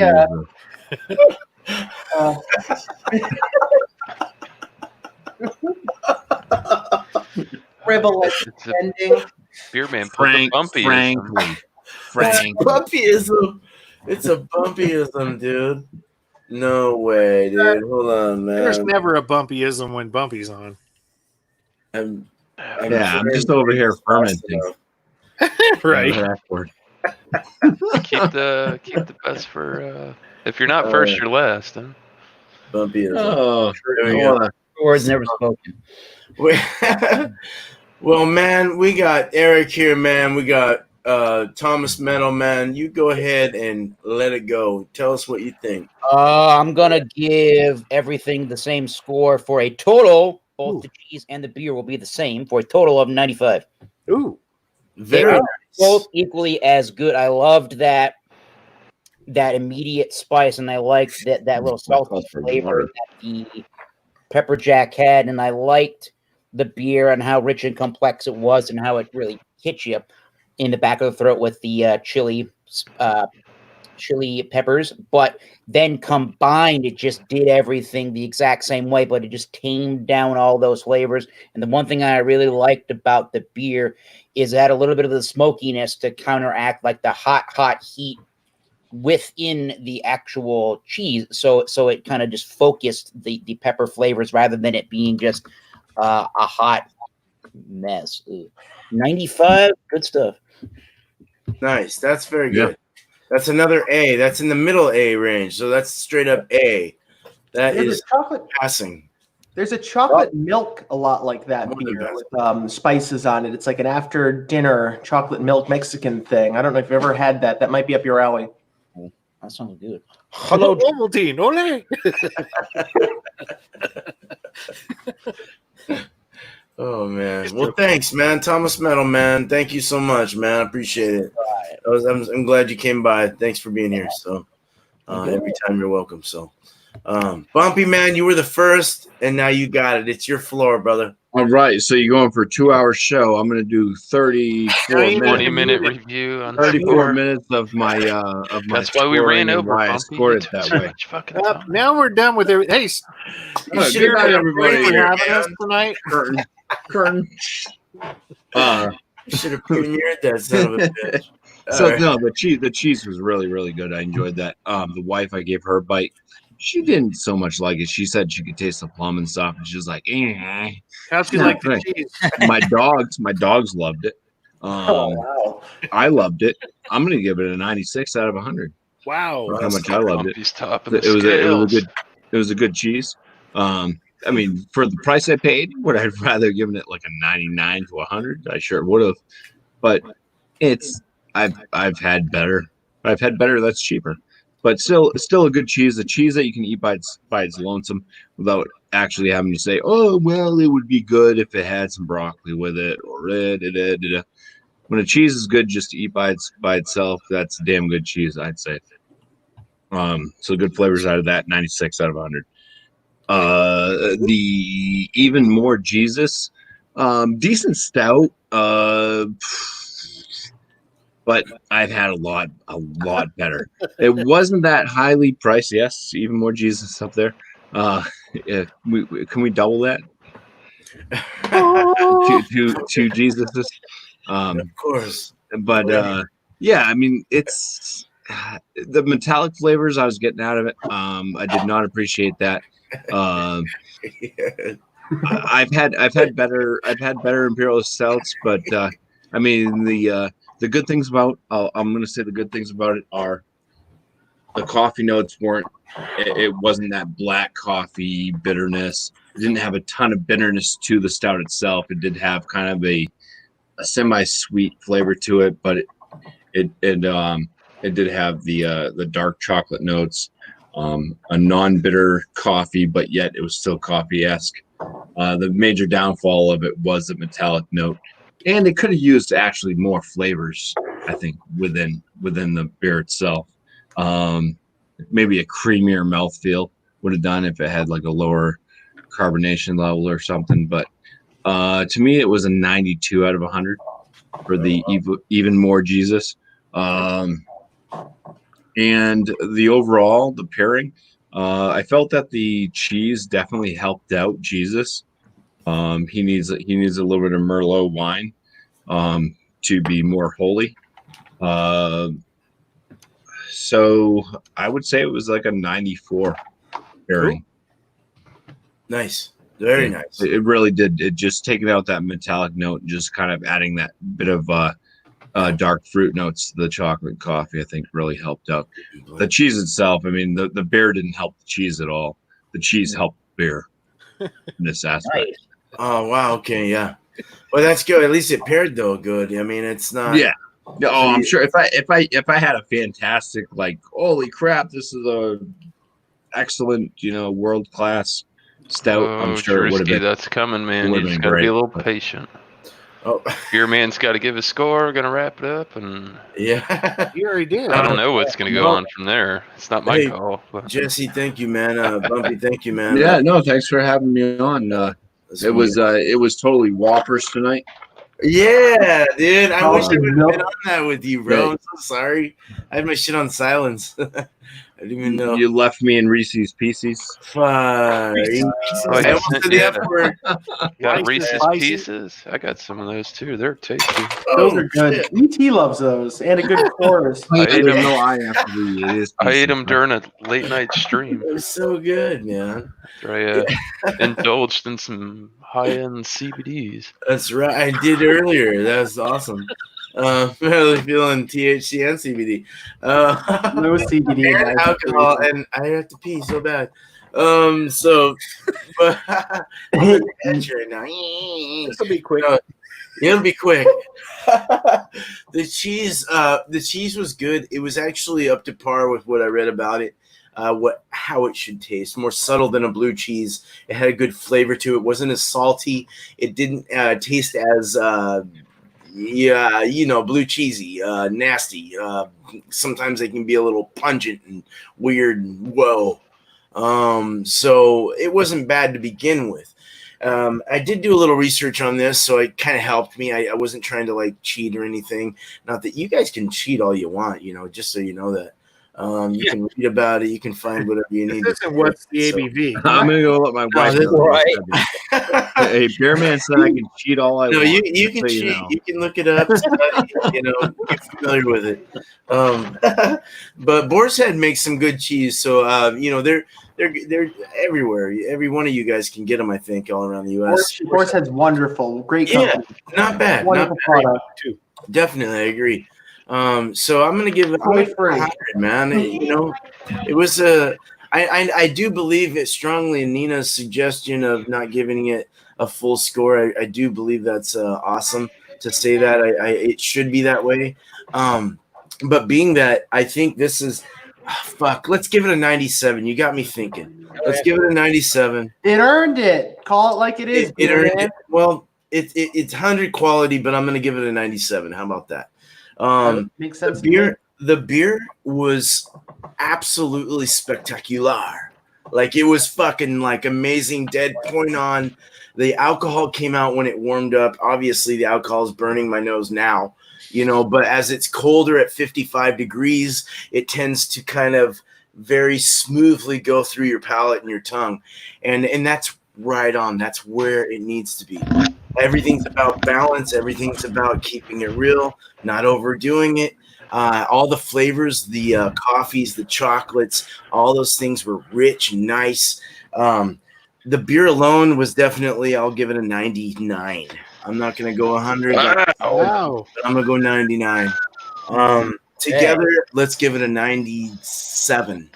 frivolous It's a ending. beer man. Put the Frank, Bumpy. frankly, Frank. Bumpyism. It's a bumpyism, dude. No way, dude. Hold on, There's man. never a bumpyism when Bumpy's on. I'm I'm just over here fermenting. Right. F word. keep the best for. If you're not first, you're last. Huh? Bumpyism. Oh, There we I go. wanna- Words never spoken. Well, man, we got Eric here, man. We got Thomas Metal Man, you go ahead and let it go. Tell us what you think. I'm gonna give everything the same score for a total. Both the cheese and the beer will be the same for a total of 95. Ooh, Very nice. Both equally as good. I loved that immediate spice, and I liked that little salty flavor that the pepper jack had, and I liked the beer and how rich and complex it was, and how it really hit you in the back of the throat with the chili peppers. But then combined, it just did everything the exact same way, but it just tamed down all those flavors. And the one thing I really liked about the beer is it had a little bit of the smokiness to counteract like the hot heat within the actual cheese. So it kind of just focused the pepper flavors rather than it being just a hot mess. 95, good stuff. Nice. That's very good. That's another A. That's in the middle A range. So that's straight up A. That is passing. There's a chocolate milk a lot like that beer with spices on it. It's like an after dinner chocolate milk Mexican thing. I don't know if you've ever had that. That might be up your alley. That sounds good. Hello, Ovaltine. Ole. Oh man. Well, thanks, man. Thomas Metal Man. Thank you so much, man. I appreciate it. I'm glad you came by. Thanks for being here. So every time you're welcome. So Bumpy, man, you were the first, and now you got it. It's your floor, brother. All right, so you're going for a 2-hour show. I'm going to do 34 minutes. 20-minute review on 34 minutes of my That's why we ran over. Why I scored it that way. Now we're done with it. Hey, good night, everybody. For having us tonight. Curtain. You should have premiered that son of a bitch. No, the cheese was really, really good. I enjoyed that. The wife, I gave her a bite. She didn't so much like it. She said she could taste the plum and stuff, and she was like, eh. How's she like the cheese? My dogs loved it. Wow. I loved it. I'm gonna give it a 96 out of 100. Wow. How much I loved it. It was a good cheese. I mean, for the price I paid, would I rather given it like a 99 to 100? I sure would have. But I've had better. I've had better that's cheaper. But still a good cheese. A cheese that you can eat by its lonesome without actually having to say, oh, well, it would be good if it had some broccoli with it, or When a cheese is good just to eat by itself, that's a damn good cheese, I'd say. So good flavors out of that, 96 out of 100. The Even More Jesus, decent stout, but I've had a lot better. It wasn't that highly priced. Yes, Even More Jesus up there. Can we double that? two Jesuses. Of course. But yeah, I mean, it's the metallic flavors I was getting out of it. I did not appreciate that. I've had better imperial stouts, but I mean the good things about I'm going to say the good things about it are the coffee notes weren't. It wasn't that black coffee bitterness. It didn't have a ton of bitterness to the stout itself. It did have kind of a semi-sweet flavor to it, but it did have the dark chocolate notes, a non-bitter coffee, but yet it was still coffee-esque. The major downfall of it was the metallic note, and they could have used actually more flavors, I think, within the beer itself. Maybe a creamier mouthfeel would have done if it had like a lower carbonation level or something. But to me, it was a 92 out of 100 for the Even More Jesus. And the overall, the pairing, I felt that the cheese definitely helped out Jesus. He needs a little bit of Merlot wine to be more holy. So I would say it was like a 94 pairing. Nice. Very nice. It really did. It just taking out that metallic note and just kind of adding that bit of dark fruit notes to the chocolate coffee, I think really helped out. The cheese itself, I mean, the beer didn't help the cheese at all. The cheese helped the beer in this aspect. Oh, wow. Okay. Yeah. Well, that's good. At least it paired though good. I mean, it's not. Yeah. No, I'm sure if I had a fantastic, like, holy crap, this is a excellent, world class stout, I'm sure it would have Drewski, been. that's coming, man. would've You just been got to be great, a little but- patient. Oh, Beer man's got to give a score. Going to wrap it up, and yeah. You already did. I don't know what's going to go on from there. It's not my Hey, call. But. Jesse, thank you, man. Bumpy, thank you, man. Yeah, no, thanks for having me on. That's It was totally whoppers tonight. Yeah, dude. I wish I Awesome. would have Nope. been on that with you, bro. Yeah. I'm so sorry. I had my shit on silence. I didn't even know. You left me in Reese's Pieces. Fuck. I almost said the yeah. F word. Got Reese's Reese's Pieces? Pieces. I got some of those too. They're tasty. Those Oh, are good. shit. ET loves those, and a good chorus. I ate There's them. no I after the it is. I ate Pieces. them during a late night stream. They're so good, man. After I indulged in some high end CBDs. That's right. I did earlier. That was awesome. Really feeling THC and CBD. No CBD in And my alcohol, and I have to pee so bad. So, but I'm on the edge right now. This will be quick. It'll be quick. The cheese was good. It was actually up to par with what I read about it. How it should taste, more subtle than a blue cheese. It had a good flavor to it. It wasn't as salty. It didn't taste as blue cheesy, nasty. Sometimes they can be a little pungent and weird and whoa. So it wasn't bad to begin with. I did do a little research on this, so it kind of helped me. I wasn't trying to like cheat or anything. Not that you guys can cheat all you want, just so you know that. You can read about it. You can find whatever you need. This isn't what's the ABV. I'm gonna go let my wife this- know. Right. Hey, Beer Man said I can cheat all I No, want. you just can so cheat. you know. You can look it up. Study, get familiar with it. But Boar's Head makes some good cheese. So they're everywhere. Every one of you guys can get them. I think all around the U.S. Horse Head's wonderful. Great Yeah, company. not bad. Not Wonderful bad. product. Too. Definitely, I agree. So I'm gonna give it Gluten-free. 100, man. It was I do believe it strongly in Nina's suggestion of not giving it a full score. I do believe that's awesome to say that. It should be that way. But being that I think this is let's give it a 97. You got me thinking. Let's give it a 97. It earned it. Call it like it is. It earned man. it. Well, it's 100 quality, but I'm gonna give it a 97. How about that? Makes sense. The beer was absolutely spectacular. Like it was fucking like amazing, dead point on. The alcohol came out when it warmed up. Obviously, the alcohol is burning my nose now, but as it's colder at 55 degrees, it tends to kind of very smoothly go through your palate and your tongue. And that's right on. That's where it needs to be. Everything's about balance. Everything's about keeping it real, not overdoing it. All the flavors, the coffees, the chocolates, all those things were rich and nice. The beer alone was definitely, I'll give it a 99. I'm not going to go 100. Wow. I'm going to go 99. Together, let's give it a 97.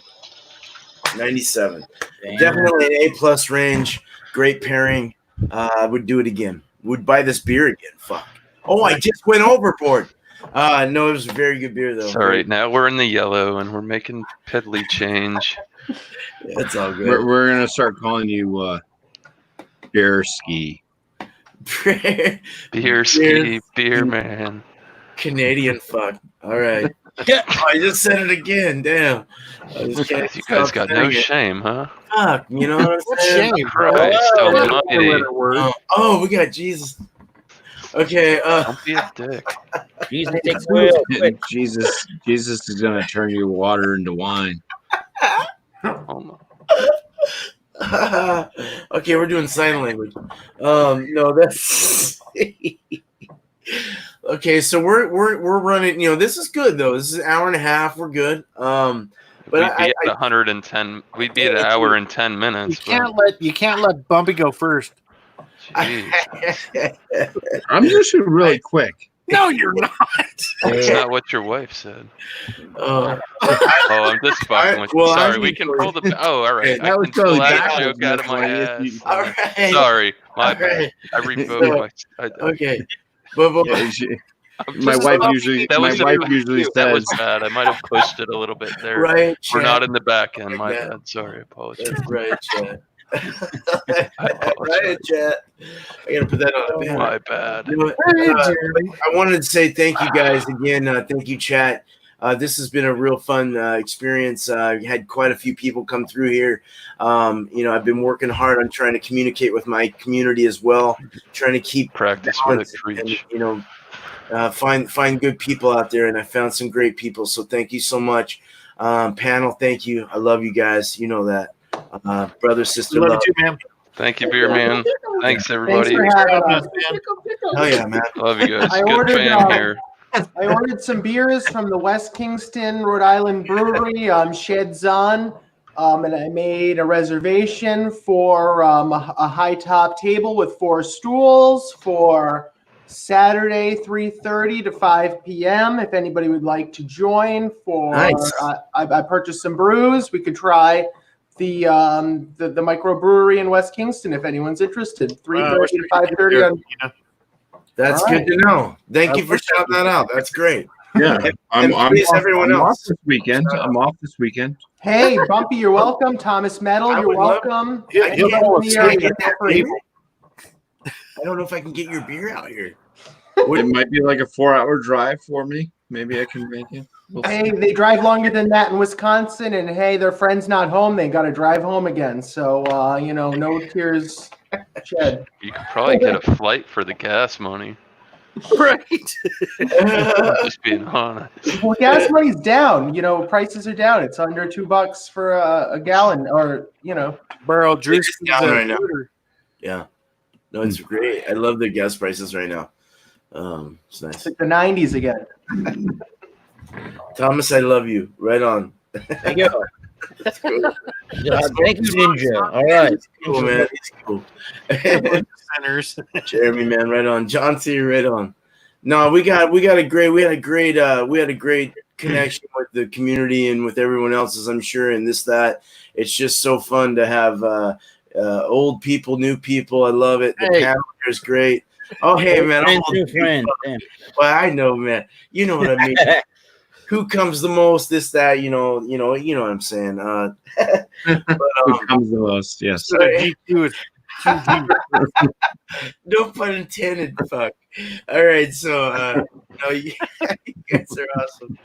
97. Damn. Definitely an A+ range. Great pairing. I would do it again. Would buy this beer again. Fuck. Oh, I just went overboard. No, it was a very good beer though. Sorry, now we're in the yellow and we're making piddly change. It's all good. We're gonna start calling you Beer Ski. Beer ski, beer man. Canadian fuck. All right. I just said it again. Damn. I just can't You guys stop got saying no it. shame, huh? Fuck. You know what I'm What saying? shame. Christ almighty. Oh, we got Jesus. Okay. Don't be a dick. Jesus takes the wheel. Quick. Jesus is gonna turn your water into wine. Oh, no. Okay, we're doing sign language. No, that's okay. So we're running. This is good though. This is an hour and a half. We're good. But We'd be at 110. We'd be at an hour and 10 minutes. You can't let Bumpy go first. Jeez. I'm just really quick. No, you're not. That's not what your wife said. Oh, I'm just fucking with you. Well, Sorry, I'm we can pull the. Oh, all right. That I was can pull totally that backwards, joke out of my that's why ass. all right. Sorry, my All bad. right. I revoked my. Okay. But Yeah, My wife usually That says, was bad. I might have pushed it a little bit there. Right, We're Chad. not in the back end. My Yeah. bad. Sorry. I apologize. That's right, Chad. I apologize. Right, Chad. I gotta put that on the banner. My bad. You know what, I wanted to say thank you guys again. Thank you, chat. This has been a real fun experience. Had quite a few people come through here. I've been working hard on trying to communicate with my community as well, trying to keep Practice balance what it preach. and find good people out there. And I found some great people. So thank you so much, panel. Thank you. I love you guys. You know that, brother, sister. Love you too, man. Thank you, Beer Man. Thanks, everybody. Thanks for having us. Hell yeah, man. Love you guys. I Good ordered, fam here. I ordered some beers from the West Kingston, Rhode Island Brewery, Sheds On, and I made a reservation for a high top table with 4 stools for Saturday, 3:30 to 5 p.m. If anybody would like to join, Nice. I purchased some brews. We could try the microbrewery in West Kingston if anyone's interested. 3:30 to 5:30 on. That's All good right. to know. Thank you for shouting that out. That's great. "Yeah, I'm please, off, everyone I'm off else. this weekend. I'm off this weekend." Hey, Bumpy, you're welcome. Thomas Metal, I you're would love- welcome. Yeah, he'll can't call in us the area, Steve. feel free. I don't know if I can get your beer out here. It might be like a 4-hour drive for me. Maybe I can make it. We'll see. Hey, they drive longer than that in Wisconsin, and hey, their friend's not home. They got to drive home again. So, no tears shed. You could probably get a flight for the gas money. Right. Just being honest. Well, gas money's down. Prices are down. It's under $2 for a gallon, or Bro, Drew's It's down right now. Yeah. No, it's great. I love the gas prices right now. It's nice. it's like the 90s again. Thomas, I love you. Right on. Thank you. That's cool. Thank you, Ninja. All right. He's cool, man. He's cool. Centers. Jeremy, man, right on. John C, right on. No, we had a great connection with the community and with everyone else, as I'm sure, and that. It's just so fun to have old people, new people. I love it. The panel here is great. Oh, hey, man. I'm old New friend. Well, I know, man. You know what I mean. Who comes the most? This, that, you know what I'm saying. But, Who comes the most? Yes. So the G2 is 2G. no pun intended. Fuck. All right, so you guys are awesome.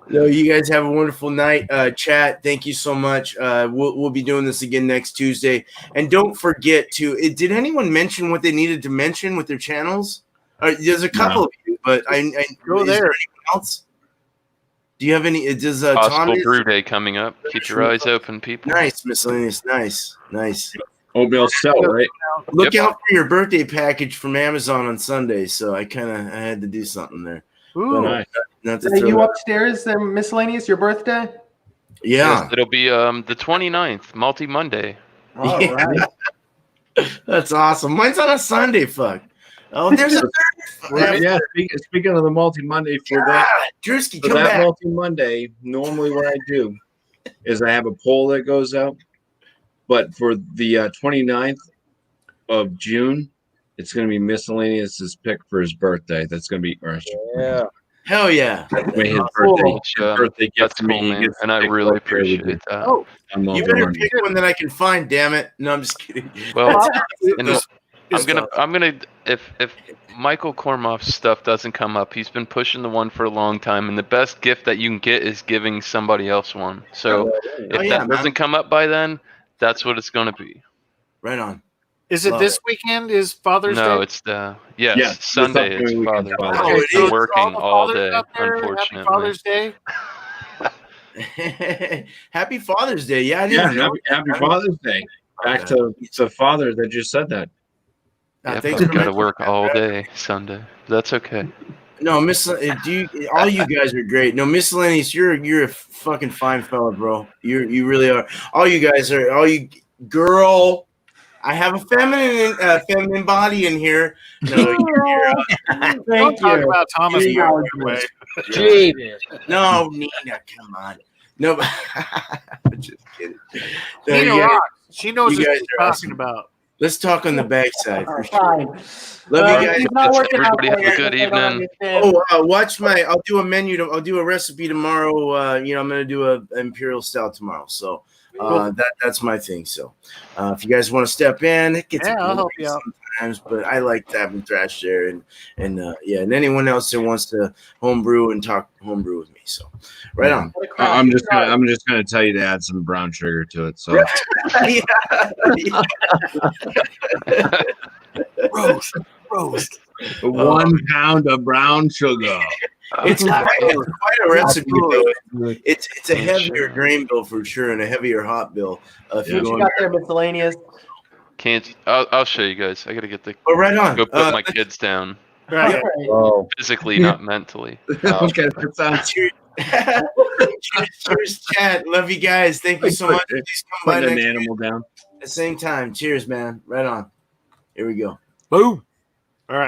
No, you guys have a wonderful night. Chat, thank you so much. We'll be doing this again next Tuesday, and don't forget to. Did anyone mention what they needed to mention with their channels? There's a couple of you, but I Go is there. anyone else? Do you have any? Does Possible Tom? brew day coming up. Keep your eyes open, people. Nice, miscellaneous. Nice. Oatmeal sell, right? Look Yep. out for your birthday package from Amazon on Sunday. So I had to do something there. Ooh. Nice. Not to Are throw you it- upstairs, miscellaneous, your birthday? Yeah, Yes, it'll be the 29th, Multi Monday. All Yeah. right. that's awesome. Mine's on a Sunday. Fuck. Oh, there's a third. Yeah. Speaking of the multi Monday for that. Drewski, For come that back. multi Monday, normally what I do is I have a poll that goes out. But for the 29th of June, it's going to be Miscellaneous's pick for his birthday. That's going to be Yeah. Hell yeah. his Cool. birthday. Which, His birthday gift That's to me. cool, He man. gets And I to pick really what beer we appreciate do. that. Oh, I'm You all better for it. pick one that I can find, damn it. No, I'm just kidding. Well, It- and it's- I'm gonna if Michael Kormoff's stuff doesn't come up, he's been pushing the one for a long time, and the best gift that you can get is giving somebody else one. So if yeah, that man. doesn't come up by then, that's what it's gonna be. Right on. Is it Love this weekend? Is Father's No, Day? it's the Yes, this Sunday. It's upcoming weekend, Father's Father's Day. Day. I've Oh, it been is. working the all fathers day, out there, unfortunately. Happy Father's Day. Happy Father's Day. Yeah, I Yeah, didn't know. happy Father's Day. Back to father that just said that. Yep, Thanks I've for got to mentioning work that, all Brad. day Sunday. That's okay. No, all you guys are great. No, miscellaneous, you're a fucking fine fella, bro. You really are. All you girl. I have a feminine body in here. No, Thank Don't talk you. about Thomas Yeah, More right away. Jesus. no, Nina, come on. No, I'm just kidding. No, Nina you guys- rocks. She knows you what guys she's are talking awesome. about. Let's talk on the backside for sure. Fine. Love you guys. It's not working out Everybody have for a you, good I don't evening. understand. Watch I'll do a menu. I'll do a recipe tomorrow. I'm gonna do a imperial stout tomorrow. So that's my thing. So if you guys want to step in, it gets I'll help boring you out. sometimes, but I like having Thrash there and anyone else that wants to homebrew and talk homebrew with me. So right on. I'm just gonna tell you to add some brown sugar to it. So Roast. 1 pound of brown sugar. It's quite a recipe though. It's a Yeah, heavier sure. grain bill for sure and a heavier hot bill. If What you're you going got there, miscellaneous? Can't. I'll show you guys. I gotta get the. right on. Go put my kids down. Right. All right. Oh, Physically, not mentally. okay, that sounds Cheers, chat. Love you guys. Thank you so much. Please come by putting an next animal down. at the same time. Cheers, man. Right on. Here we go. Boom.